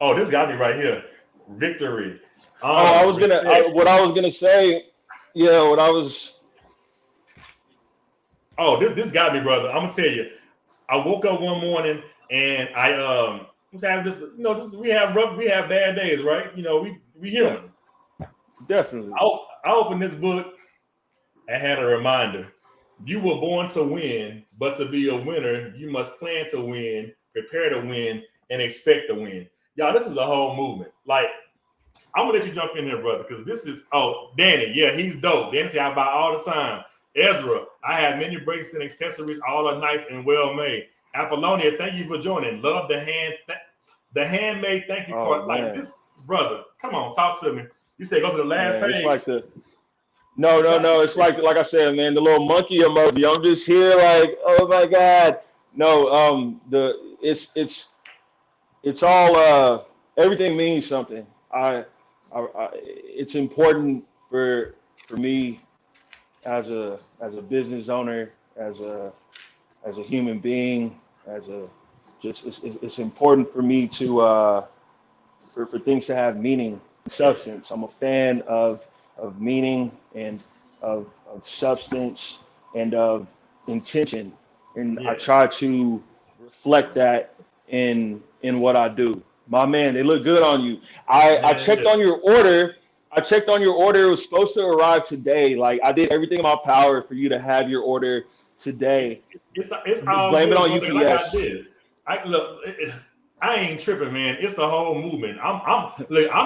Oh, this got me right here. Victory. What I was gonna say. Yeah, Oh, this got me, brother. I'm gonna tell you. I woke up one morning and I have this. You know, we have bad days, right? You know, we human. Definitely. I opened this book. I had a reminder. You were born to win, but to be a winner, you must plan to win, prepare to win, and expect to win. Y'all, this is a whole movement. Like, I'm gonna let you jump in here, brother, because this is, Danny, yeah, he's dope. Danny, I buy all the time. Ezra, I have many bracelets and accessories, all are nice and well made. Apollonia, thank you for joining. Love the handmade thank you card. Man. Like, this, brother, come on, talk to me. You say go to the last page. It's like No. It's like I said, man, the little monkey emoji. I'm just here, like, oh my god. No, it's all everything means something. It's important for me as a business owner, as a human being, it's important for me to for things to have meaning, substance. I'm a fan of meaning and of substance and of intention, and I try to reflect that in what I do. My man, they look good on you. I checked on your order. It was supposed to arrive today. Like, I did everything in my power for you to have your order today. It's all blame it on UPS. UPS. I ain't tripping, man. It's the whole movement. I'm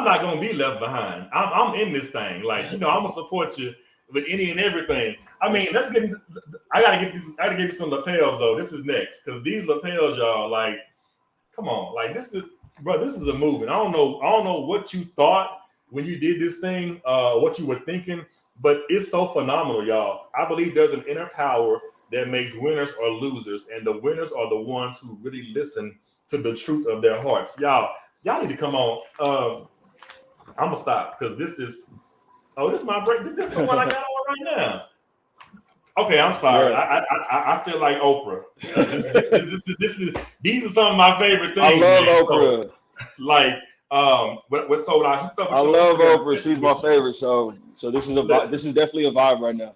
not gonna be left behind. I'm in this thing. Like, you know, I'm gonna support you with any and everything. I mean, I gotta give you some lapels though. This is next, because these lapels, y'all, like, come on, like, this is a movement. I don't know what you thought when you did this thing, what you were thinking, but it's so phenomenal, y'all. I believe there's an inner power that makes winners or losers, and the winners are the ones who really listen to the truth of their hearts. Y'all need to come on. I'm gonna stop because this is my break. This is the one I got on right now. Okay, I'm sorry. Yeah. I feel like Oprah. These are some of my favorite things. I love Oprah. So, like, what I love Oprah. She's my favorite. So this is definitely a vibe right now.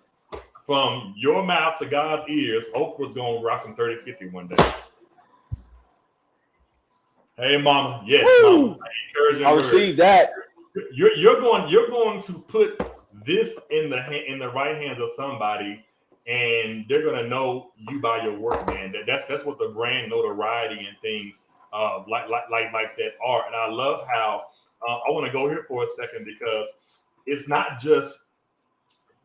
from your mouth to God's ears, Oprah's going to rock some 30-50 one day. Hey, mama. Yes, Woo! mama. I received that. You're going to put this in the right hands of somebody, and they're going to know you by your work, man. That's what the brand notoriety and things like that are. And I love how I want to go here for a second, because it's not just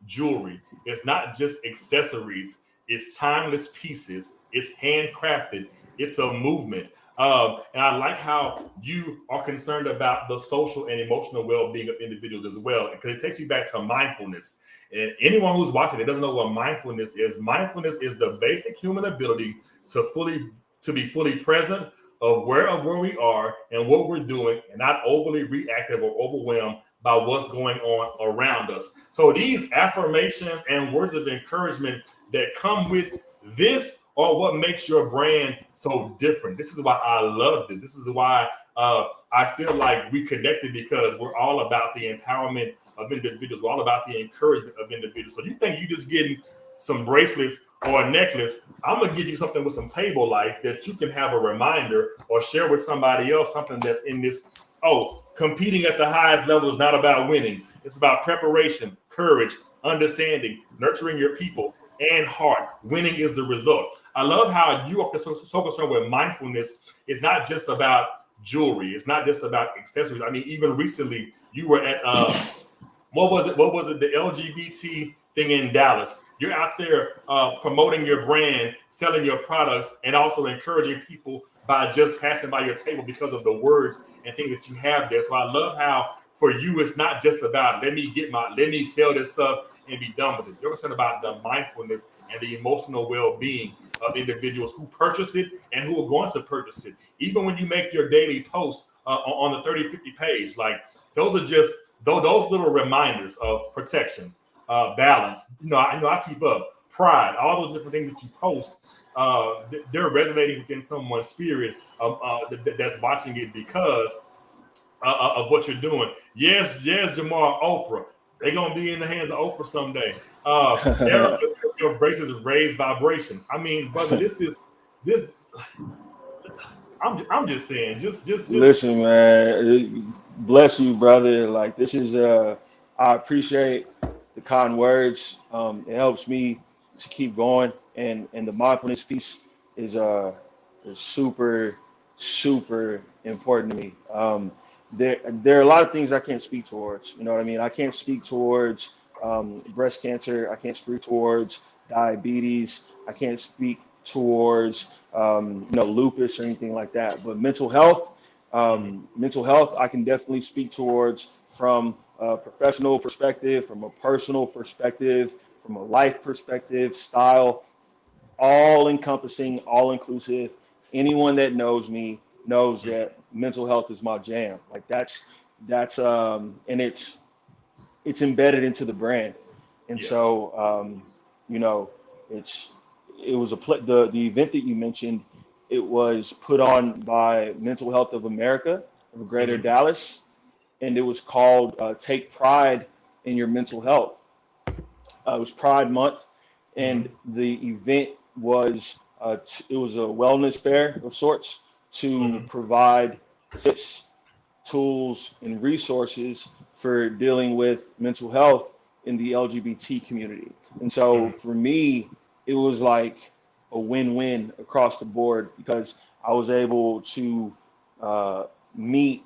jewelry, it's not just accessories, it's timeless pieces, it's handcrafted, it's a movement. And I like how you are concerned about the social and emotional well-being of individuals as well, because it takes me back to mindfulness. And anyone who's watching it doesn't know what mindfulness is. Mindfulness is the basic human ability to be fully present, aware of where we are and what we're doing, and not overly reactive or overwhelmed by what's going on around us. So these affirmations and words of encouragement that come with this are what makes your brand so different. This is why I love this. This is why I feel like we connected, because we're all about the empowerment of individuals. We're all about the encouragement of individuals. So you think you just getting some bracelets or a necklace? I'm gonna give you something with some table life that you can have a reminder or share with somebody else, something that's in this. Oh, competing at the highest level is not about winning. It's about preparation, courage, understanding, nurturing your people, and heart. Winning is the result. I love how you are so concerned with mindfulness. It's not just about jewelry. It's not just about accessories. I mean, even recently you were at what was it? The LGBT thing in Dallas. You're out there promoting your brand, selling your products, and also encouraging people by just passing by your table because of the words and things that you have there. So I love how for you, it's not just about let me sell this stuff and be done with it. You're concerned about the mindfulness and the emotional well-being of individuals who purchase it and who are going to purchase it. Even when you make your daily posts on the 30-50 page, like those are just those little reminders of protection, balance. I know I keep up, pride, all those different things that you post. They're resonating within someone's spirit that's watching it because of what you're doing. Yes, Jamal, Oprah. They're gonna be in the hands of Oprah someday. Erica, your braces raise vibration. I mean, brother, this. I'm just saying, just. Listen, man. Bless you, brother. Like this is I appreciate the kind words. It helps me to keep going, and the mindfulness piece is super important to me. There are a lot of things I can't speak towards. You know what I mean? I can't speak towards breast cancer. I can't speak towards diabetes. I can't speak towards lupus or anything like that. But mental health, I can definitely speak towards from a professional perspective, from a personal perspective, from a life perspective, style, all encompassing, all inclusive. Anyone that knows me knows that mental health is my jam. Like that's and it's embedded into the brand. And so it was the event that you mentioned. It was put on by Mental Health of America of Greater Dallas, and it was called "Take Pride in Your Mental Health." It was Pride Month, and the event was it was a wellness fair of sorts to provide tips, tools, and resources for dealing with mental health in the LGBT community. And so for me, it was like a win-win across the board because I was able to meet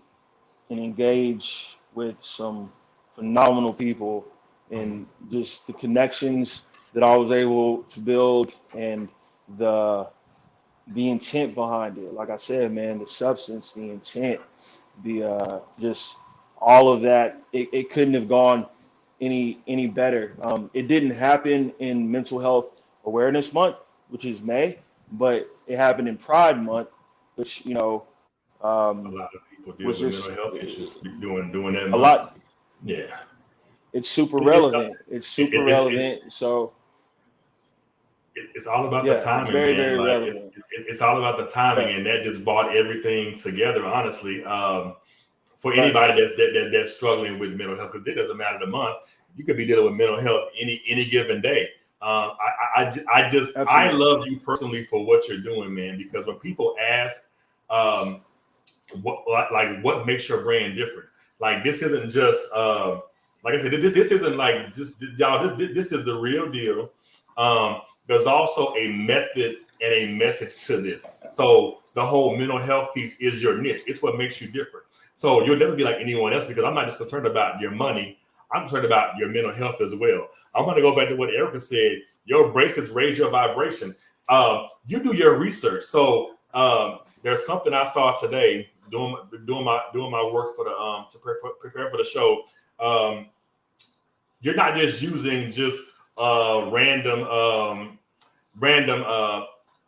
and engage with some phenomenal people, and just the connections that I was able to build and the intent behind it. Like I said, man, the substance, the intent, the just all of that. It couldn't have gone any better. It didn't happen in Mental Health Awareness Month, which is May, but it happened in Pride Month, which a lot of people deal with mental health issues doing that a month. lot. Yeah, it's super relevant. It's super relevant. So it's all about the timing, it's very, man. very Like relevant. it's all about the timing, and that just brought everything together. Honestly, for anybody that's struggling with mental health, because it doesn't matter the month. You could be dealing with mental health any given day. I Absolutely. love you personally for what you're doing, man. Because when people ask, um, what makes your brand different, like this isn't just like I said, this isn't like just y'all. This is the real deal. There's also a method and a message to this. So the whole mental health piece is your niche. It's what makes you different. So you'll never be like anyone else because I'm not just concerned about your money. I'm concerned about your mental health as well. I'm going to go back to what Erica said. Your bracelets raise your vibration. You do your research. So there's something I saw today doing my work for the to prepare for the show. Um, you're not just using just random random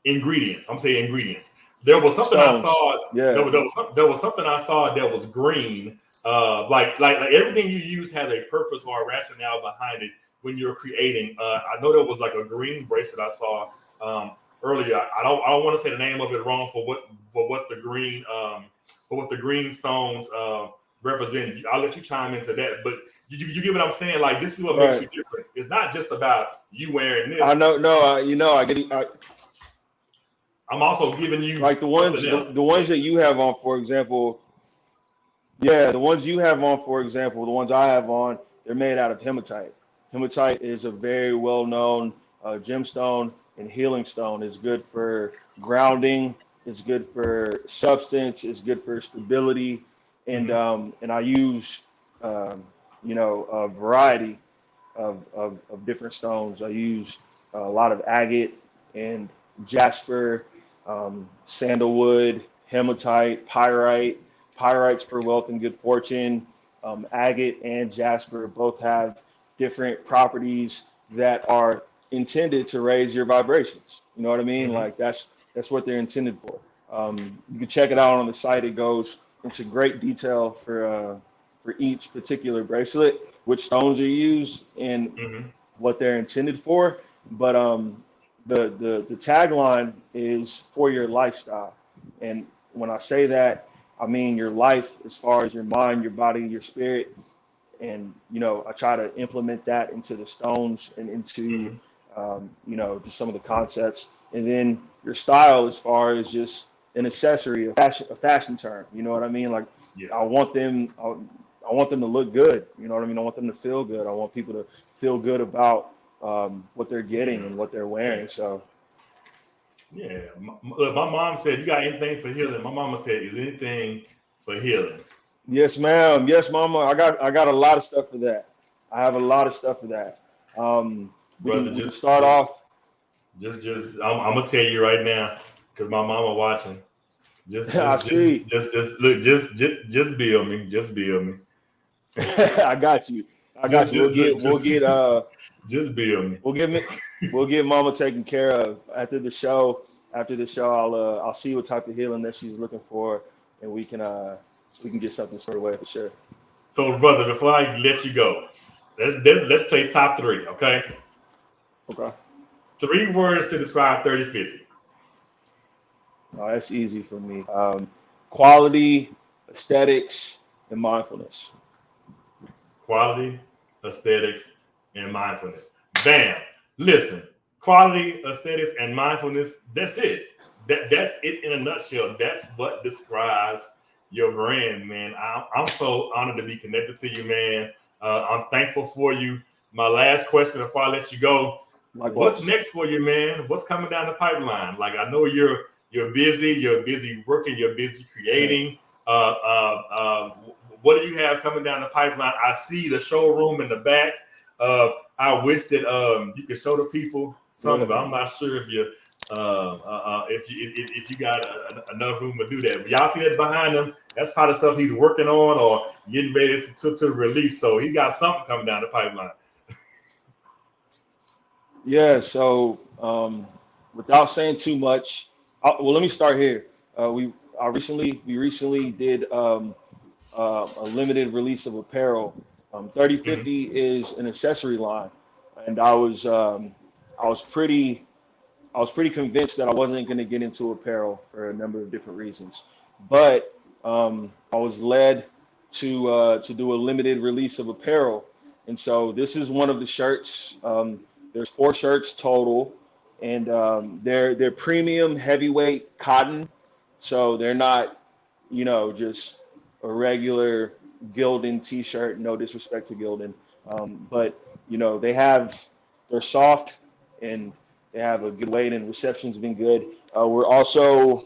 ingredients. I'm saying ingredients. There was something I Stones. saw. Yeah. There was something I saw that was green. Like everything you use has a purpose or a rationale behind it when you're creating. I know there was like a green bracelet I saw earlier. I don't want to say the name of it wrong for what the green stones represent. I'll let you chime into that, but you get what I'm saying? Like this is what makes Right. you different. It's not just about you wearing I this. know. No. I get it. I'm also giving you Like the ones something else. the ones that you have on, for example. Yeah, the ones you have on, for example, the ones I have on, they're made out of hematite. Hematite is a very well-known gemstone and healing stone. It's good for grounding. It's good for substance. It's good for stability. Mm-hmm. And I use a variety of different stones. I use a lot of agate and jasper, sandalwood, hematite, pyrite. Pyrite's for wealth and good fortune. Agate and jasper both have different properties that are intended to raise your vibrations. You know what I mean? Mm-hmm. Like that's what they're intended for. You can check it out on the site. It goes into great detail for each particular bracelet, which stones are used, and Mm-hmm. what they're intended for. But the tagline is for your lifestyle, and when I say that, I mean your life as far as your mind, your body, your spirit, and I try to implement that into the stones and into Mm-hmm. just some of the concepts, and then your style as far as just an accessory, a fashion term. You know what I mean? Like Yeah. I want them. I want them to look good. You know what I mean? I want them to feel good. I want people to feel good about what they're getting Yeah. and what they're Yeah. wearing. So Yeah. My mom said, "You got anything for healing?" My mama said, "Is anything for healing?" yes, ma'am. Yes, mama. I got a lot of stuff for that. I have a lot of stuff for that. We Brother, can start off. I'm gonna tell you right now, because my mama watching. I see. Look, just bill me, just bill me, I got you. I got just, you. just, look, just bill me. We'll get we'll get mama taken care of after the show. After the show, I'll see what type of healing that she's looking for, and we can get something squared away for sure. So, brother, before I let you go, let's play top three, okay? Okay. 3 words to describe 3050. No, that's easy for me. Quality, aesthetics, and mindfulness. Quality, aesthetics, and mindfulness. Bam. Listen, quality, aesthetics, and mindfulness, that's it. That's it in a nutshell. That's what describes your brand, man. I'm so honored to be connected to you, man. I'm thankful for you. My last question before I let you go. What's Likewise. next for you, man? What's coming down the pipeline? Like I know you're busy working, you're busy creating. Uh, uh, uh, what do you have coming down the pipeline? I see the showroom in the back. I wish that you could show the people something, but I'm not sure if you got enough room to do that. But y'all see that behind him? That's probably stuff he's working on or getting ready to release. So he got something coming down the pipeline. Yeah. So without saying too much, well, let me start here. We recently did a limited release of apparel. Mm-hmm. 3050 is an accessory line, and I was pretty convinced that I wasn't going to get into apparel for a number of different reasons, but I was led to do a limited release of apparel, and so this is one of the shirts. There's 4 shirts total, and they're premium heavyweight cotton, so they're not, just a regular Gildan t-shirt. No disrespect to Gildan, but they're soft and they have a good weight, and reception's been good. We're also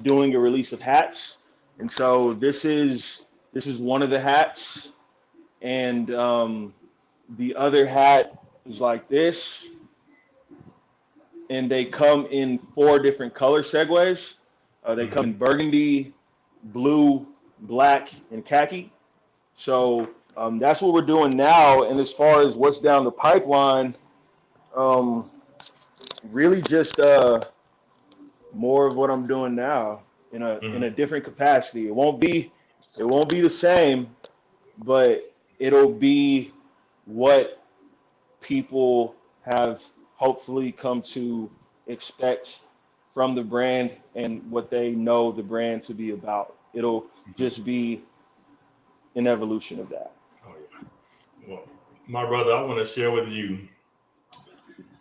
doing a release of hats, and so this is one of the hats, and the other hat is like this, and they come in 4 different color segues. They come in burgundy, blue, black, and khaki. So that's what we're doing now. And as far as what's down the pipeline, really just more of what I'm doing now in a different capacity. It won't be the same, but it'll be what people have hopefully come to expect from the brand and what they know the brand to be about. It'll just be an evolution of that. Oh yeah. Well, my brother, I want to share with you,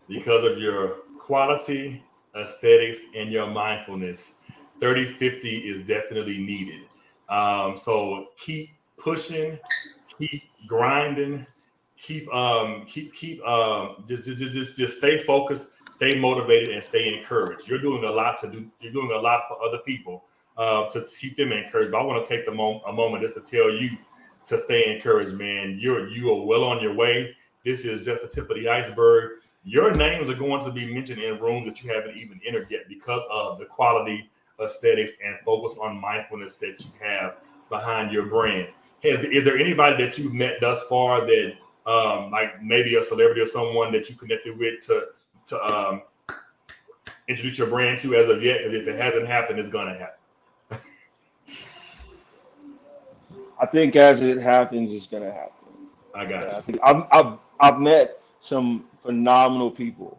because of your quality, aesthetics, and your mindfulness, 3050 is definitely needed. So keep pushing, keep grinding, just stay focused, stay motivated, and stay encouraged. You're doing a lot for other people to keep them encouraged. But I want to take a moment just to tell you to stay encouraged, man. You are well on your way. This is just the tip of the iceberg. Your names are going to be mentioned in rooms that you haven't even entered yet because of the quality, aesthetics, and focus on mindfulness that you have behind your brand. Is there anybody that you've met thus far that, like maybe a celebrity or someone that you connected with to introduce your brand to as of yet? Because if it hasn't happened, it's going to happen. I think as it happens, it's gonna happen. I got you. I think I've met some phenomenal people.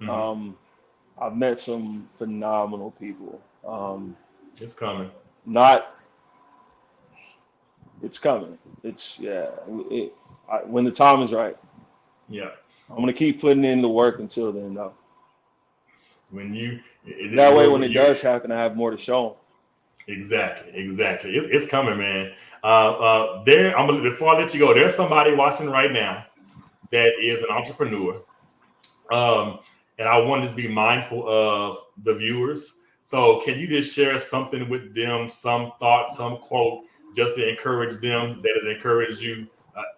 I've met some phenomenal people. It's coming. It's coming. When the time is right. Yeah. I'm gonna keep putting in the work until then, though. When it does happen, I have more to show them. Exactly. It's coming, man. Before I let you go, there's somebody watching right now that is an entrepreneur, and I want to be mindful of the viewers. So, can you just share something with them, some thought, some quote, just to encourage them that has encouraged you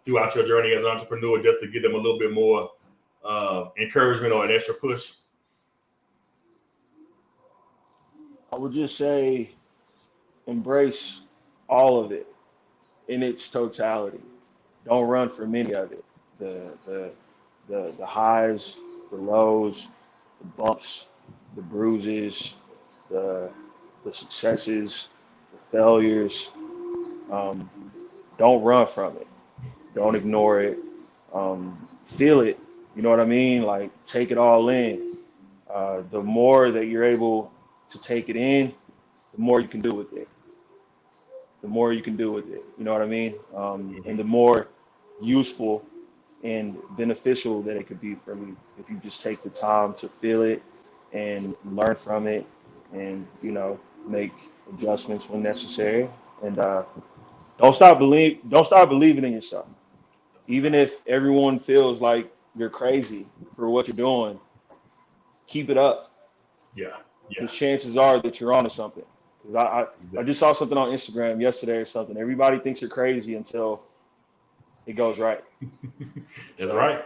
throughout your journey as an entrepreneur, just to give them a little bit more encouragement or an extra push? I would just say, embrace all of it in its totality. Don't run from any of it. The highs, the lows, the bumps, the bruises, the successes, the failures. Don't run from it. Don't ignore it. Feel it. You know what I mean? Like, take it all in. The more that you're able to take it in, the more you can do with it. You know what I mean? And the more useful and beneficial that it could be for you if you just take the time to feel it and learn from it, and make adjustments when necessary. And don't stop believing in yourself, even if everyone feels like you're crazy for what you're doing. Keep it up. Yeah. Because chances are that you're onto something. Because I just saw something on Instagram yesterday or something. Everybody thinks you're crazy until it goes right. That's right.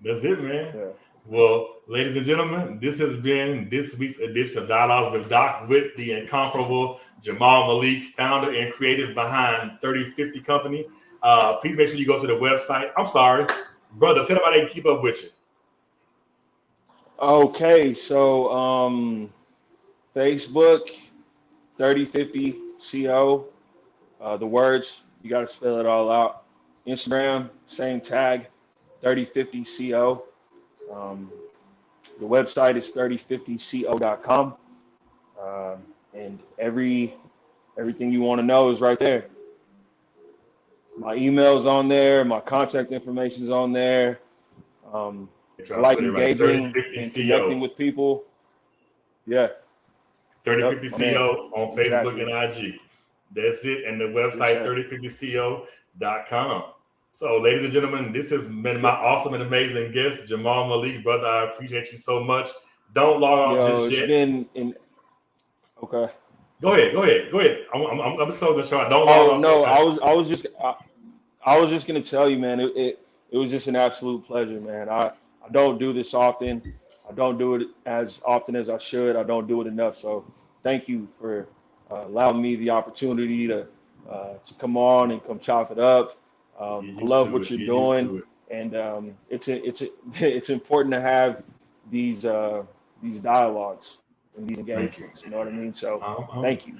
That's it, man. Yeah. Well, ladies and gentlemen, this has been this week's edition of Dialogues with Doc with the incomparable Jamal Malik, founder and creative behind 3050 Company. Please make sure you go to the website. I'm sorry, brother, tell them how they can keep up with you. Okay, so Facebook, 3050 CO. The words, you got to spell it all out. Instagram, same tag, 3050 CO. The website is 3050co.com. And everything you want to know is right there. My email's on there. My contact information is on there. I like Put it right. engaging 3050 and CO. connecting with people. Yeah. 3050 CO on Facebook Exactly. and IG. That's it. And the Yes, website, sir. 3050co.com. So, ladies and gentlemen, this has been my awesome and amazing guest, Jamal Malik. Brother, I appreciate you so much. Don't log off Yo, just it's yet. been in. Okay. Go ahead. I'm just closing the show. Don't log Oh off. no, Okay. I was just gonna tell you, man. It was just an absolute pleasure, man. I don't do this often. I don't do it as often as I should. I don't do it enough. So thank you for allowing me the opportunity to come on and come chop it up. I Get used love to what it. you're Get used doing, to it. and it's important to have these dialogues and these Thank you. engagements. You know what I mean? So Um, thank you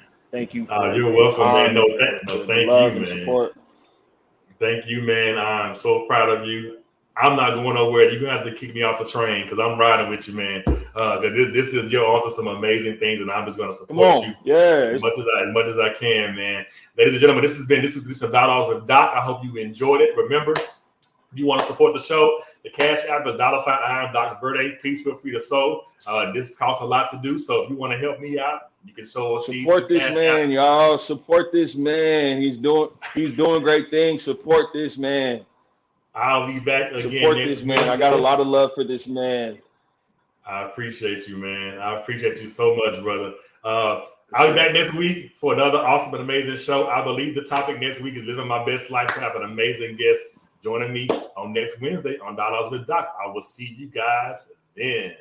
for you're the welcome, man. time No, and no, the thank you, love and man. support. Thank you, man. I'm so proud of you. I'm not going nowhere. You're gonna have to kick me off the train because I'm riding with you, man. This is you're onto some amazing things, and I'm just gonna Come support on, you yeah. as much as I can, man. Ladies and gentlemen, this is Dialogues with Doc. I hope you enjoyed it. Remember, if you want to support the show, the cash app is $I am Dr. Verde. Please feel free to sow. This costs a lot to do, so if you want to help me out, you can sow a seed through Support this cash man, app. y'all. Support this man. He's doing great things. Support this man. I'll be back again Support next this man. I got a Wednesday. lot of love for this man. I appreciate you, man. I appreciate you so much, brother. Yes, I'll be sir. back next week for another awesome and amazing show. I believe the topic next week is living my best life. I have an amazing guest joining me on next Wednesday on Dialogues with Doc. I will see you guys then.